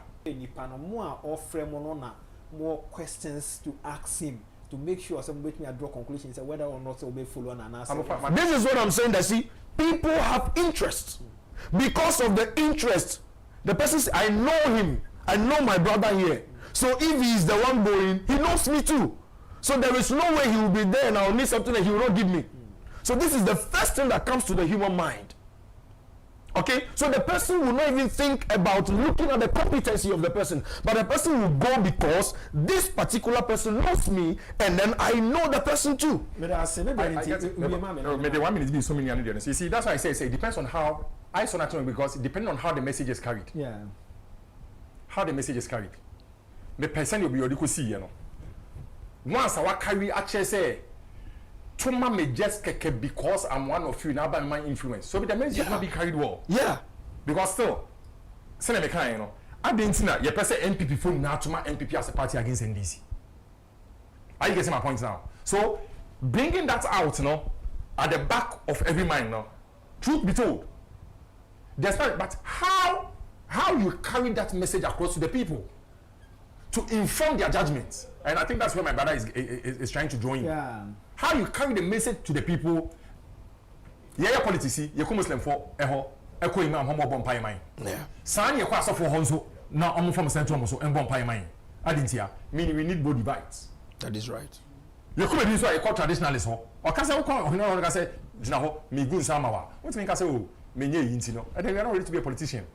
More questions to ask him to make sure somebody may draw conclusions whether or not will follow an answer. This is what I'm saying. That see, people have interest. Because of the interest, the person says, I know him, I know my brother here. So if he is the one going, he knows me too. So there is no way he will be there and I will need something that he will not give me. So this is the first thing that comes to the human mind. Okay, so the person will not even think about looking at the competency of the person, but the person will go because this particular person knows me, and then I know the person too. Maybe 1 minute be so many another. You see, that's why I say it depends on how I saw that because depending on how the message is carried. Yeah. How the message is carried. The person will be able to see, you know. Once I carry actually say. Tuma me just keke because I'm one of you now by my influence. So the message cannot be carried well. Yeah. Because still, say me kind, you know. I didn't see that. You person NPP phone now Tuma NPP as a party against NDC. Are you getting my point now? So bringing that out, you know, at the back of every mind, you know. Truth be told, despite but how you carry that message across to the people to inform their judgments, and I think that's where my brother is trying to join. Yeah. How you carry the message to the people? Yeah, politics. You come Muslim for echo imam homo bompai mine. Yeah. San you kwasa for honso now I'm from central so and bompai mine. Adintia meaning we need both divides. That is right. You come this way call traditionalist ho. O ka say o no ka say jina ho me gun sama wa. What mean ka say oh me nye yinti no. And we are not ready to be a politician.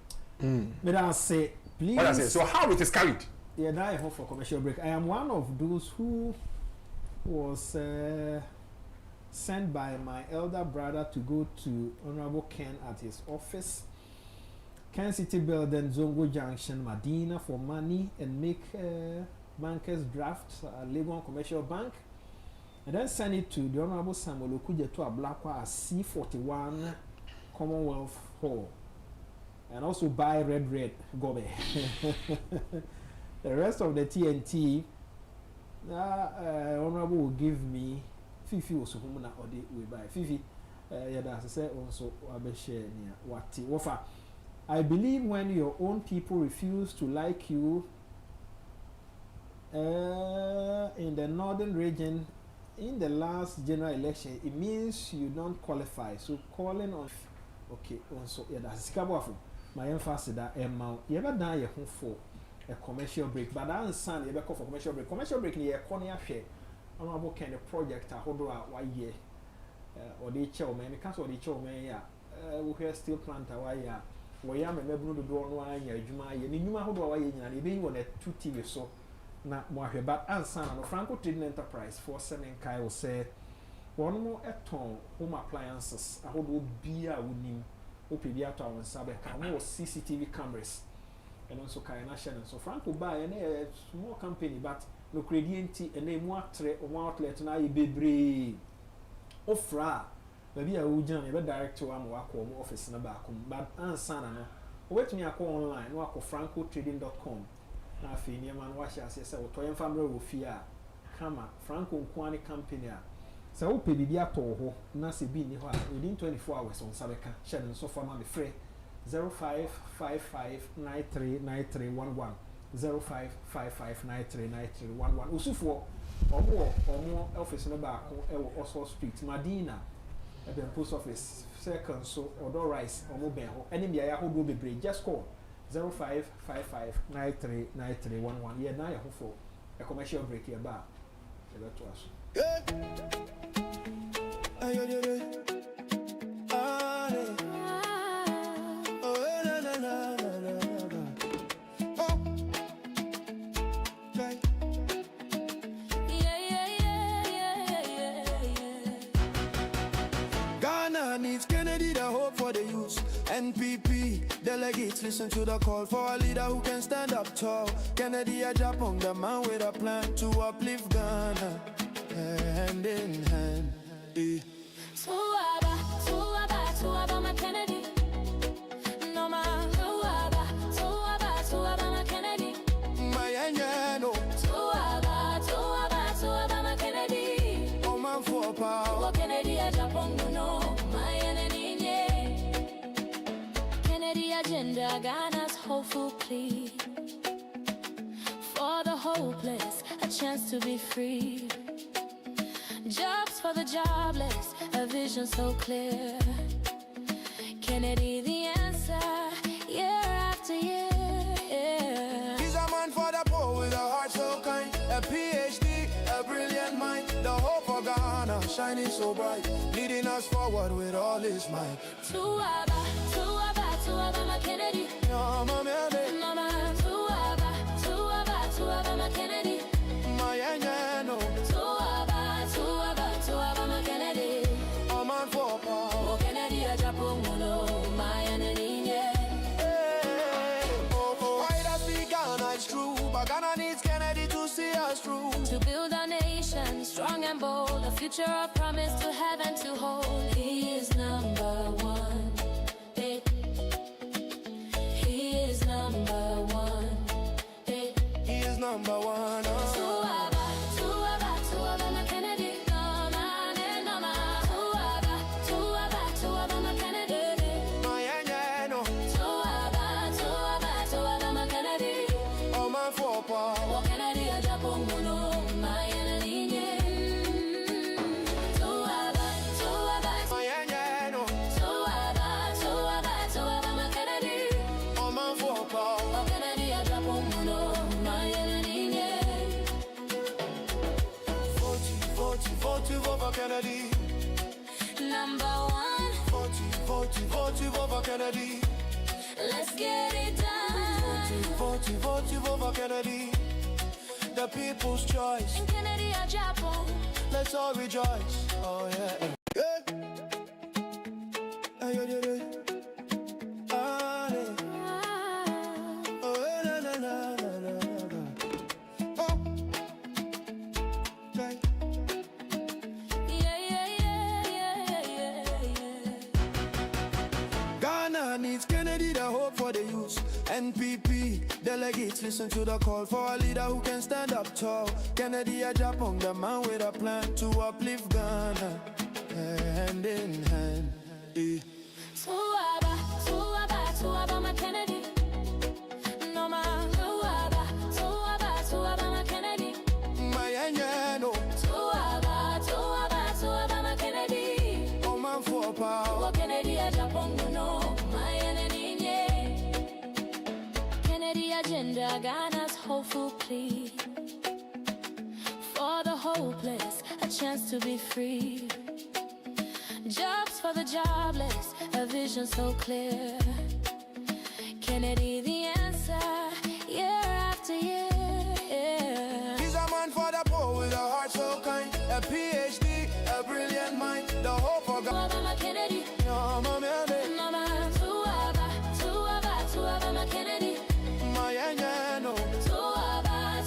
But I say please. What I say so how it is carried? Yeah, now I hope for commercial break. I am one of those who was sent by my elder brother to go to Honorable Ken at his office, Kencity Building, Zongo Junction, Medina, for money and make bankers drafts at Legon Commercial Bank, and then send it to the Honorable Samuel Okuje to Ablakwa at C41 Commonwealth Hall, and also buy red gobe. The rest of the TNT. Honorable will give me 50 or so na or we buy 50 yeah that's say also share near what offer. I believe when your own people refuse to like you in the northern region in the last general election, it means you don't qualify. So calling on okay also yeah that's my emphasis that amount you ever done your home for a commercial break, but I understand you call for commercial break. Commercial break near corner share. Honorable kind of project hold 1 year. Or the chow man, because of the chow man, yeah. We hear steel plant a year. We am a member of the door 1 year. Juma, you knew how do I and being on a 2 TV so not more here. But answer no Franco Trading Enterprise for selling Kyle say one more at home appliances. I hold beer with him. Opia to our Sabe, more CCTV cameras. And also Kayana Shannon. So Franco buy a small company, but no credienti and name one outlet na be ofra. Maybe I will join a director office number, but answer no. Wait me a call online, work of francotrading.com. Now, Finian wash as I or Toyan family will fear. Kama, Franco Kwani company. So, Pebia Toho, Nasi Bini within 24 hours on Sabeka, Shannon, so far, my free. 0555939311 0555939311 usufo omo office no ba ko e wo Oxford Street Madina the post office second so Unauthorized omo ben ho ene bia ya hodo bebre just call 0555939311 yeah na ya ho for a commercial break here ba e beto aso NPP delegates listen to the call for a leader who can stand up tall. Kennedy Agyapong, the man with a plan to uplift Ghana, hand in hand. Suaba, my Kennedy. No man, suaba, my Kennedy. My Anyano. Suaba, my Kennedy. Oh man for power. Kennedy Agyapong, no, my enemy. Kennedy agenda, Ghana's hopeful plea for the hopeless, a chance to be free. Jobs for the jobless, a vision so clear. Kennedy the answer, year after year. He's a man for the poor with a heart so kind, a PhD, a brilliant mind, the hope for Ghana shining so bright, leading us forward with all his might. Suaba, my Kennedy. No, my Suaba, my Kennedy. My Anyano. Suaba, my Kennedy. A man for power. Kennedy Agyapong, no, my enemy. Why does we Ghana? It's true, but Ghana needs Kennedy to see us through. To build a nation strong and bold, a future of promise to have and to hold. He is number one. He is number one. He is number one. Suaba, my Kennedy. No man. Suaba, my Kennedy. My Anyano. Suaba, my Kennedy. Oh man for power. Kennedy Agyapong, no, my enemy. Suaba, my Anyano. Suaba, my Kennedy. Oh man for power. Kennedy Agyapong, no, my enemy. Vote for Kennedy. Number one. Vote for Kennedy. Let's get it done. Vote for Kennedy. The people's choice. And Kennedy Agyapong. Let's all rejoice. Oh yeah. Needs Kennedy, the hope for the youth. NPP delegates listen to the call for a leader who can stand up tall. Kennedy Agyapong, the man with a plan to uplift Ghana, hand in hand. Suaba, my Kennedy. No man, suaba, my Kennedy. My Anyano. Suaba, my Kennedy. Oh man for power. Kennedy Agyapong, no, my enemy. Kennedy agenda, Ghana's hopeful plea for the hopeless, a chance to be free. Jobs for the jobless, a vision so clear. Kennedy the answer, year after year. He's a man for the poor with a heart so kind, a PhD, a brilliant mind, the hope for Ghana. Kennedy. No, my Suaba, my Kennedy. My Anyano. Suaba,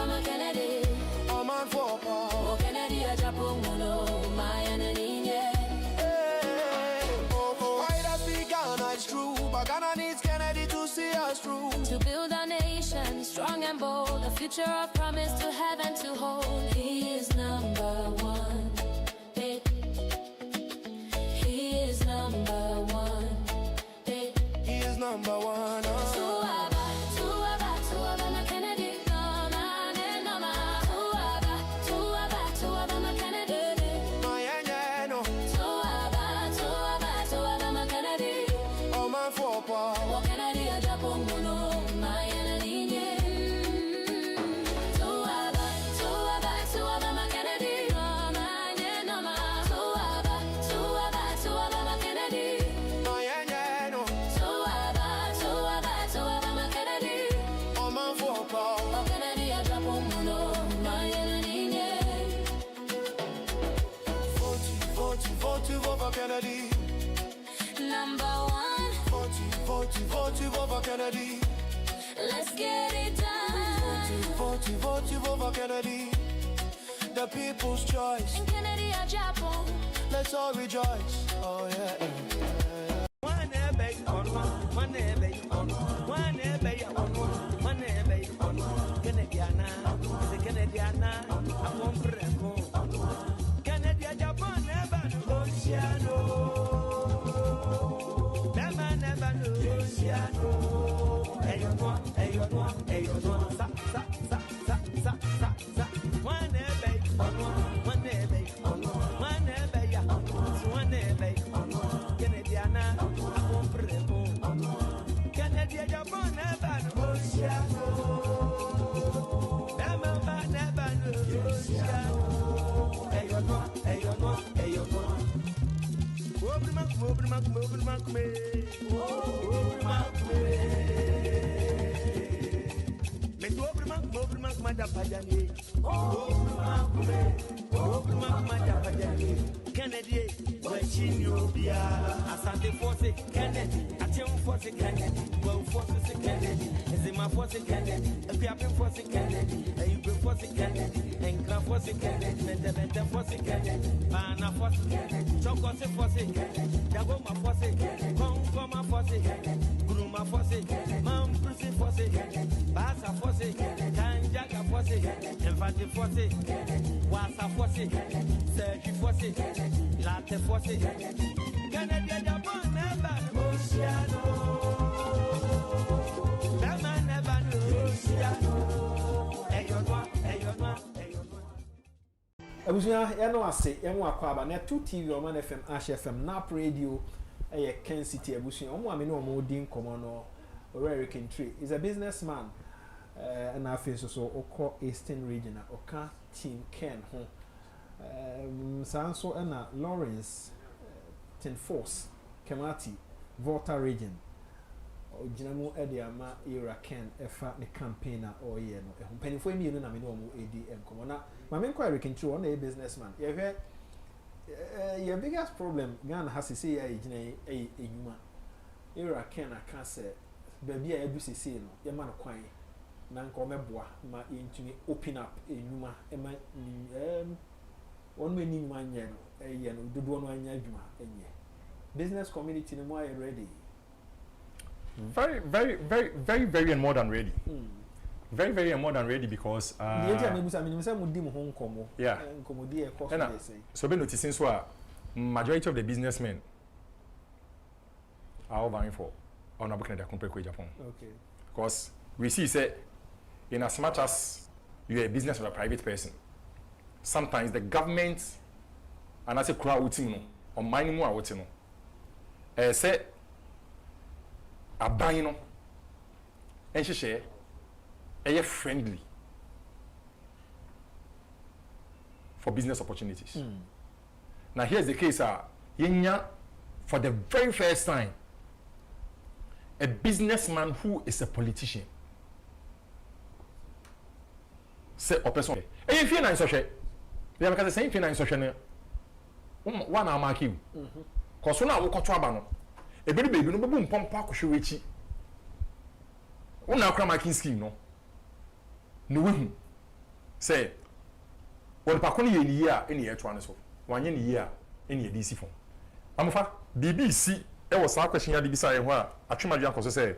my Kennedy. A man for power. Kennedy Agyapong, no, my enemy. Why does we Ghana? It's true, but Ghana needs Kennedy to see us through. To build a nation strong and bold, a future of promise to have and to hold. He is number one. He is number one. He is number one. Suaba, Kennedy. Number one. Vote for Kennedy. Let's get it done. Vote for Kennedy. The people's choice. And Kennedy Agyapong. Let's all rejoice. Oh yeah. Kennedy, where she knew Bia, Asante Force Kennedy, Agyapong Force Kennedy, well Force Kennedy, Zima Force Kennedy, Agyapong Force Kennedy, Ayubu Force Kennedy, Enkra Force Kennedy, Mendebenta Force Kennedy, Bana Force Kennedy, Chokose Force Kennedy, Jagoma Force Kennedy, Kongoma Force Kennedy, Guruma Force Kennedy, Mam Prusi Force Kennedy, Basa Force Kennedy, Kanjaga Force Kennedy, Enfante Force Kennedy, Wasa Force Kennedy, Sergi Force Kennedy, Latte Force Kennedy, Agyapong never Oceano, Bama never Oceano, Ayodwa. Abusia yano ase yamo akwaba na 2 TV Oman FM Ash FM Nap Radio Kencity abusia omo ame no omo din komo no Kencity is a businessman and afis so oko Eastern Region oka Team Ken ho sanso na Lawrence Ten Force Kemati Volta Region ojinamu ediama era Ken efa ne campaigner oye no ehun panifo emi no na me no omo edi enkomo na mame inquiry Kencity on a businessman your biggest problem Ghana has to say ejina enyuma era Ken aka say baby a edu sese no ye ma no kwan na nko meboa ma intumi open up enyuma ema one many man ye no dodo no anya adwuma enye business community no more ready. Very and more than ready. Very and more than ready because yeah. So be noticing so majority of the businessmen are vying for on Agyapong Agyapong. Okay. Because we see say in as much as you are a business or a private person, sometimes the government and as a crowd no or mining more out no say aban no enhye share friendly for business opportunities. Now here's the case yenya for the very first time a businessman who is a politician say a person e fi na so hwe they am say fi na so hwe ne one na mark you cause so na wo kwoto aba no e be no bebu mpompo akohwe echi una akra marking scheme no we say won pa kono ye ni ye a ene ye to ane so wanye ni ye a ene ye DC fon amofa BBC e wo sa question ya BBC ye ho a atwemadua akoso say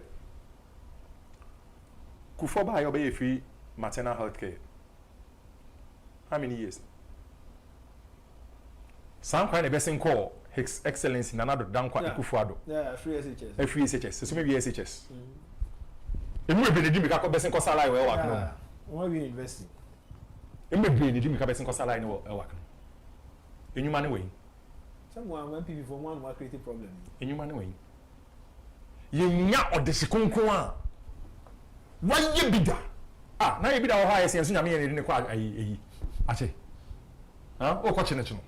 kufo ba yo be free maternal health care. How many years? Some kind of person call His Excellency Nanado Dankwa akufo-addo. Yeah, free SHS. Free SHS. So maybe SHS. Emu ebeni mi ka ko person ko salary we work no. Why we investing? Emu ebeni mi ka person ko salary no work no. Enyuma ne we. Someone when people for one create a problem. Enyuma ne we. Yenya odesikonkon a. Waye bida. Na ye bida wo ha yesenso nyame ye ne kwa ayi. Ache. O ko chine chino.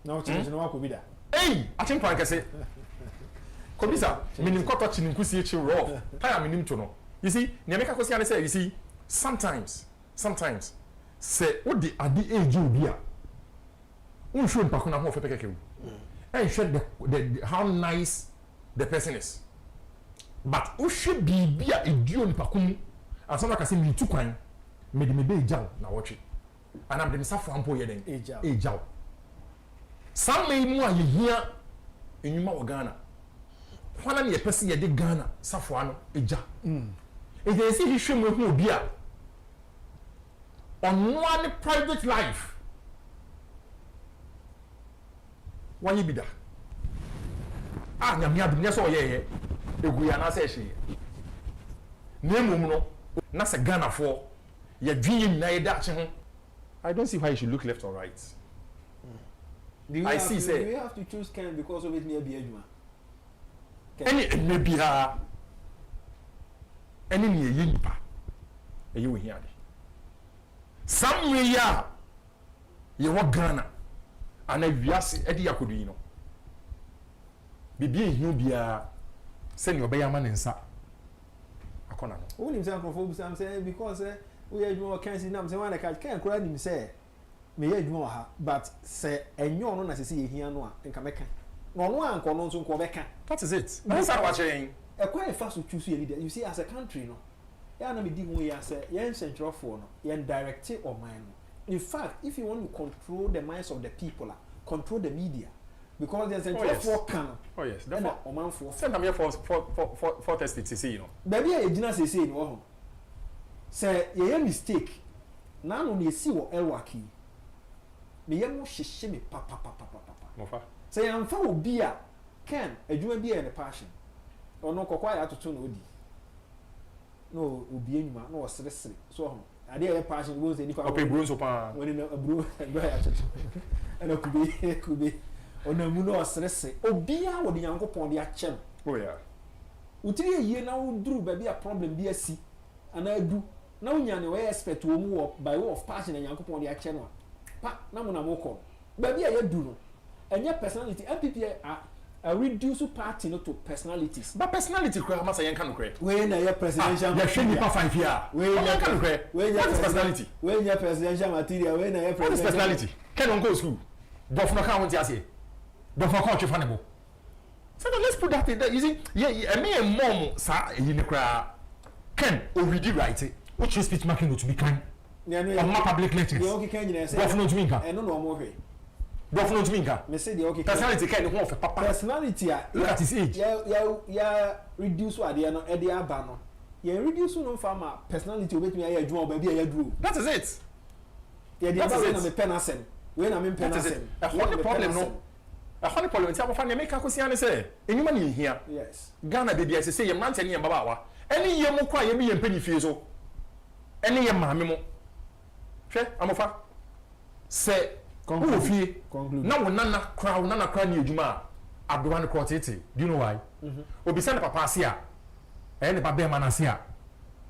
Na o chine chino wa ko bida. Ache mpran kese. Kobisa, minim koto chine nkusi echi raw. Taya minim to no. You see, ne make akosi ane say you see sometimes say what the age obi a. Unsho mpako na ho fe pekeke. and show the how nice the person is. But who should be a idiot in Pakum, and some like I say, me too kind, made me be jail now watch it. And I'm the suffer and poor then a jail. Some may more you hear in your Ghana. One of your person you did Ghana, Safwano, a jail. If they see he should move beer on one private life, one you be there. Ah, Yamia, that's all, yeah. We are not saying, no, not a Ghana for your dream. I don't see why you should look left or right. I see, say, you have to choose Ken because of it near Biajuma. Any maybe any near Yinipa, and you will hear it. Somewhere you want Ghana, and if you ask Eddie Yakudino, Bibi, you be send your bayman and sa. I can't know. Only himself I'm saying because we are doing Kencity numbers. One I can't cry him say, me hear more, but say, and you know, as I see here, no, and come back. No one can also go back. That is it. That's what I'm saying. A quite fast to choose a leader. You see, as a country, no, you are not dealing with as a young central for no, you direct it or mine. In fact, if you want to control the minds of the people, control the media. Because there's a four can. Oh yes, that's a man for. Send them here for test it to see, you know. Baby, I didn't say no. Say you mistake. Now when you see what Elwaki, me yemo shishimi papa. Mofa. Say I'm for beer. Can a you be in a passion? Or no kwaya to turn odi. No, ubi anima, no stress. So I did a passion goes any okay, bronze opa. When in a brew and a could be. Ona mu no stress obia wo de yankopon de ache oh yeah utiri ye na wo duru ba bia problem bi asi ana adu na wonya ne we expect wo mu by way of passion yankopon de ache no pa na mo na mo ko ba bia ye du no enye personality MPP a reduce party no to personalities but personality kra ma say yen kan kra we na ye presidential ya hwe nipa 5 year we na kan kra we ya personality we na presidential material we na ye personality can on go school but no kan won ti ase. Don't forget your funny. So let's put that in there. You see, yeah, me and mom, sir, you know, can already write it. Which is speech marking to be kind. On my public lectures. The okay can you say? Governor to Minka. I don't know more. Governor to Minka. Me say the okay. Personality kind of one for papa. Personality. Look at his age. Yeah. Reduce what they are not. They are banner. Yeah, reduce no farmer. Personality wait me. I do baby. I do. That is it. Yeah, the other when I'm a penasen. When I'm in penasen. What the problem no? A honey problem ti amofa na make akosiane say enyuma ni hia yes Ghana baby I say ye mrante ne baba wa eni ye mo kwa ye mi ye mpani fie so eni ye maame mo hwe amofa say wo fie na wo nana kra ni ejuma adowa ne krotete do you know why obi say na papa ase a ne baba ma na ase a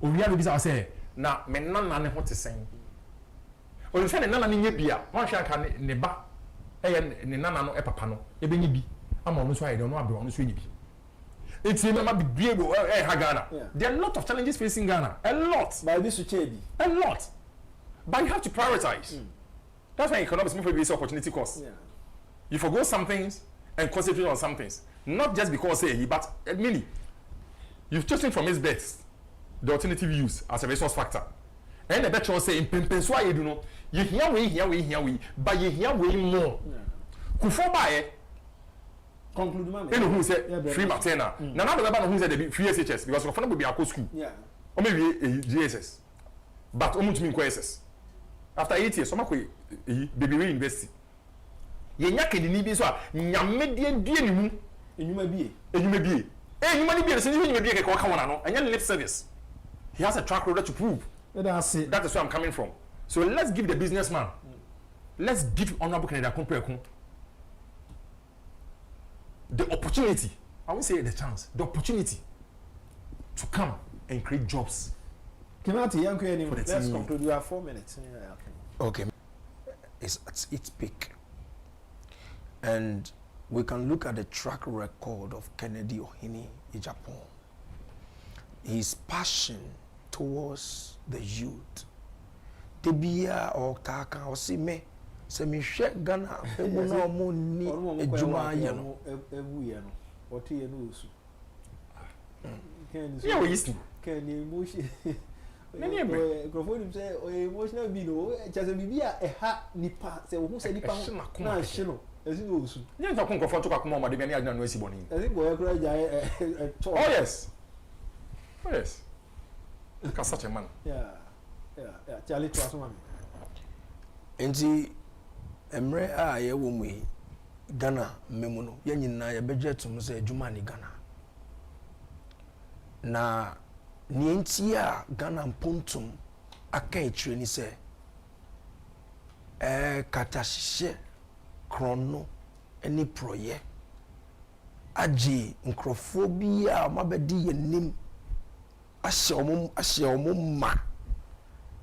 owia no bi say na me nana ne ho te sen o say ne nana ne nye bia won hwe aka ne ba ne nana no papa no e benyi bi ama ono so ayede no abro ono so enyi bi eti me ma bi biego ha Ghana there are a lot of challenges facing Ghana a lot by this chebi a lot but you have to prioritize that's why economics move for opportunity cost you forgo some things and concentrate on some things not just because say but many you've chosen from his best the alternative use as a resource factor and the better say in pempenso ayedu no ye hia we but ye hia we more kufo bae conclude man eno hu say free matena na na baba no hu say the free SHS because of no be akọ school o me wie GSS but o mutumi nko SS after 8 years o makọ baby university ye nya kedini bi so a nyamedie die ni mu enyuma bie enyuma ni bie se enyuma bie ke ko ka wona no anya lip service he has a track record to prove that is where I'm coming from. So let's give the businessman, let's give Honorable Canada Kumpreku the opportunity, I won't say the chance, the opportunity to come and create jobs. Let's conclude. You have 4 minutes. Okay. It's at its peak. And we can look at the track record of Kennedy Ohini Agyapong. His passion towards the youth. Tebia or Kaka or Sime, se me hwe Ghana emu na omo ni ejuma ye no ebu ye no oti ye no osu yeah we used to can emotion many a microphone say emotional be no just bibia e ha nipa se wo hu se nipa na hye no ezi no osu yeah nta kon microphone to kwa kuma de bia na no esi boni ezi go e kura ja oh yes look at such a man yeah Charlie to asoma me enti emre a ye wo mu Ghana memu no ye nyina ye beje tum se adwuma ni Ghana na ni enti a Ghana mpontum aka etire ni se katahye krono eni proye agi nkrofo bi a mabedi yenim ahye omum ma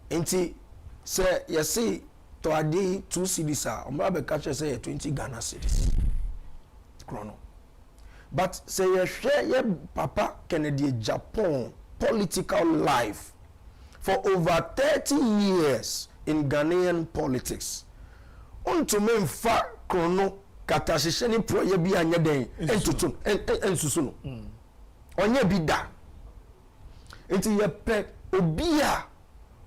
enti se yesi to ade 2 cedis a omra be catch say 20 Ghana cedis krono but say ye hwe ye papa Kennedy Agyapong political life for over 30 years in Ghanaian politics unto memfa krono katahye ni proye bi anya den entutu ensusu no onye bi da enti ye pe obi a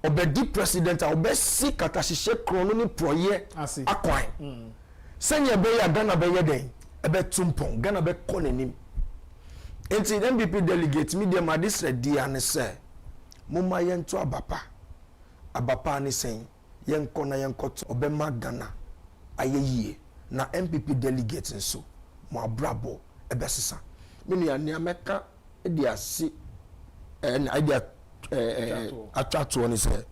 obedi president a obesi katahye krono ni proye akwan senye be ya Ghana be ye den ebe tumpon Ghana be konenim enti MPP delegate media ma this ready an say mumma yento abapa ni sen yenko na yenkoto obema Ghana ayeyie na MPP delegate nso mo abrabo ebe sesa menu ya niameka edi asi na idea atwato ni say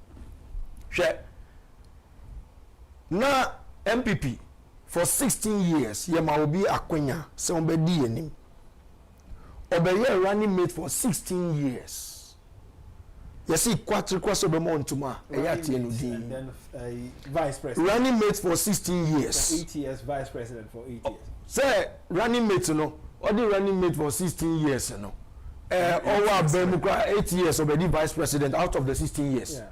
hwe na MPP for 16 years ye ma obi akwanya se obedi enim obeye running mate for 16 years yes he kwaso be montuma eyati enudi and then vice president running mate for 16 years for 8 years vice president for 8 years say running mate no or the running mate for 16 years no over Bemukra 8 years obedi vice president out of the 16 years yeah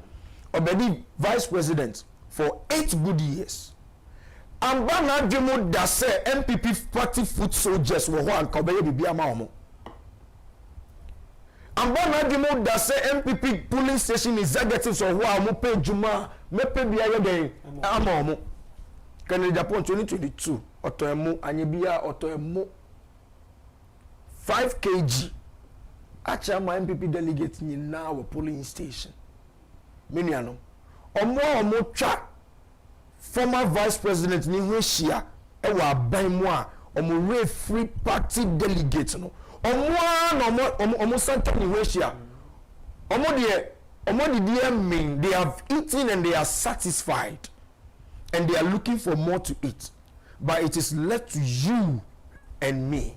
obedi vice president for 8 good years amba na dwemo da say MPP party foot soldiers wo ho anka obeye bibia ma omo amba na dwemo da say MPP polling station executives of wa mo pay juma me pay bia ye den ama omo Kennedy Agyapong 2022 otoemu anyebia otoemu 5 kg acha ma MPP delegate nyina wo polling station meniano omo twa former vice president ni hwehia e wa ban mu a omo free party delegate no omo center ni hwehia omo de mean they have eaten and they are satisfied and they are looking for more to eat but it is left to you and me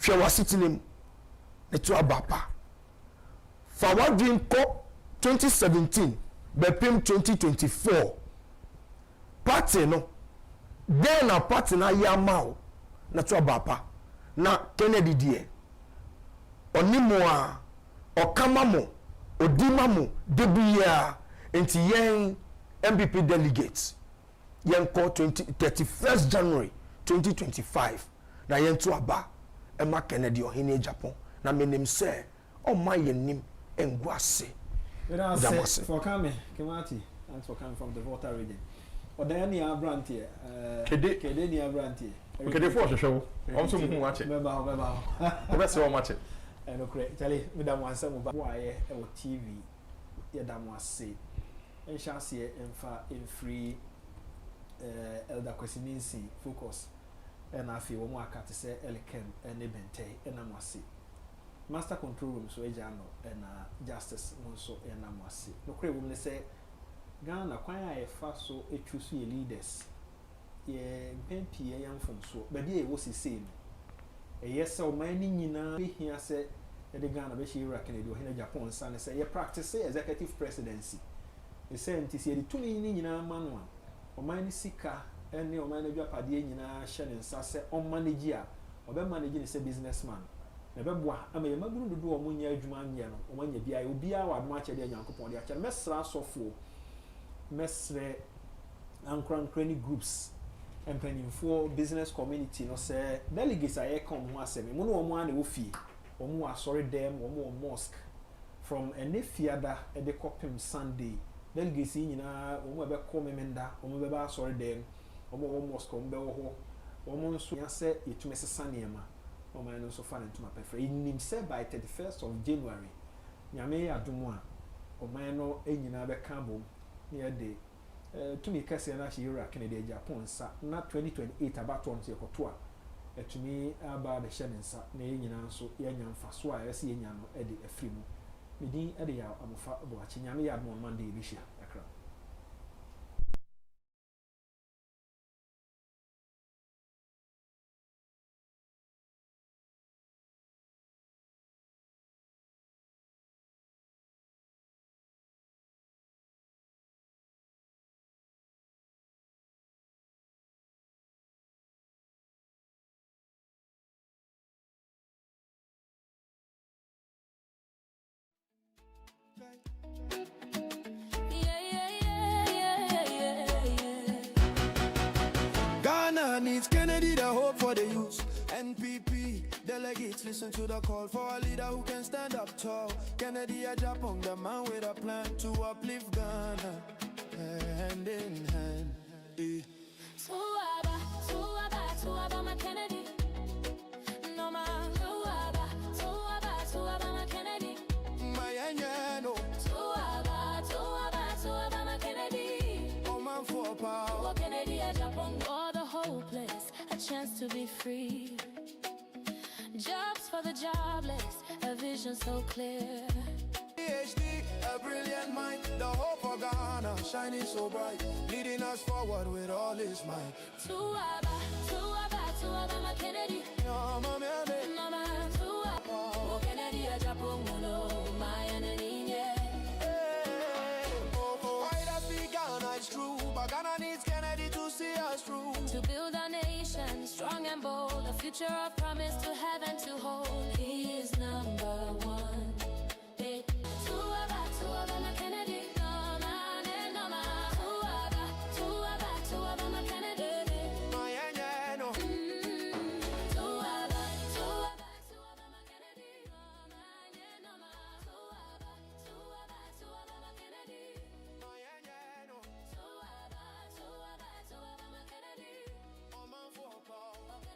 hwe wa sitting etu abapa for what dream ko 2017 bepim 2024 party no then na party na yamao na to abapa na Kennedy die onimo a okamamo odimamo debia enti yen MPP delegates yen ko 31st January 2025 na yen to aba ema Kennedy ohene Agyapong na menim se o ma yenim engwase for coming Kimati thanks for coming from the Volta region Odani Abrant here Kede ni Abrant here Kede for hwehwe wo so mu ache beba obese wo ache no kre tell me da wansa mu ba waye e wo TV ye da mu ase en chance e emfa en free elder kwesininsi focus and afi wo mu akate se elken ene bente ena mu ase master control room so ejano and justice so ena mu ase no kre wo ne se Ghana kwan a fa so etwusu ye leaders ye mpempi ye yamfom so but dey wo sese no yes o man ni nyina be hia se e de Ghana be shira Kennedy o hina Japan san se ye practice executive presidency e say ntisi ye tumi ni nyina manu a o man ni sika ene o man na dwapade nyina hye ne nsa se o manage a o be manage ne se businessman na be boa ama ye magunu dodo o munya adwuma nye no o manya bia obi a wa mo ache de Nyankopon de ache mesra sofo mesre ankran groups mpanyinfo business community no say delegates aye come ho asem mo no omo ane wo fie omo asori dem omo mosque from enefiada e de kopim Sunday delegates nyina omo be ko memenda omo be ba asori dem omo mosque omo be wo ho omo nso ya se etume sesa niema omo no so fa ntuma pefre inim se by 31st of January nyame adumo a omo no enyina be ka bom ne de to me kase na shi yura Kennedy Agyapong sa na 2028 abato nso yekoto a etumi aba be hye nsa na yenyina nso yenya mfaso a yesi yenya no e de afiri mu medin e de ya amofa bo achi nyame ya admo man de bishia akra Ghana needs Kennedy, the hope for the youth. NPP delegates listen to the call for a leader who can stand up tall. Kennedy Agyapong, the man with a plan to uplift Ghana, hand in hand. Suaba, my Kennedy. No man, Suaba, my Kennedy. My anyano. Suaba, my Kennedy. Oh man for power. Kennedy Agyapong, all the hopeless, a chance to be free. Jobs for the jobless, a vision so clear. PhD, a brilliant mind, the hope for Ghana, shining so bright, leading us forward with all his might. Suaba, my Kennedy. No man, Suaba, Kennedy Agyapong, my enemy, yeah. Why does be Ghana is true, but Ghana needs Kennedy to see us through. To build a nation strong and bold, a future of promise to have and to hold. He is number one. Suaba, my Kennedy.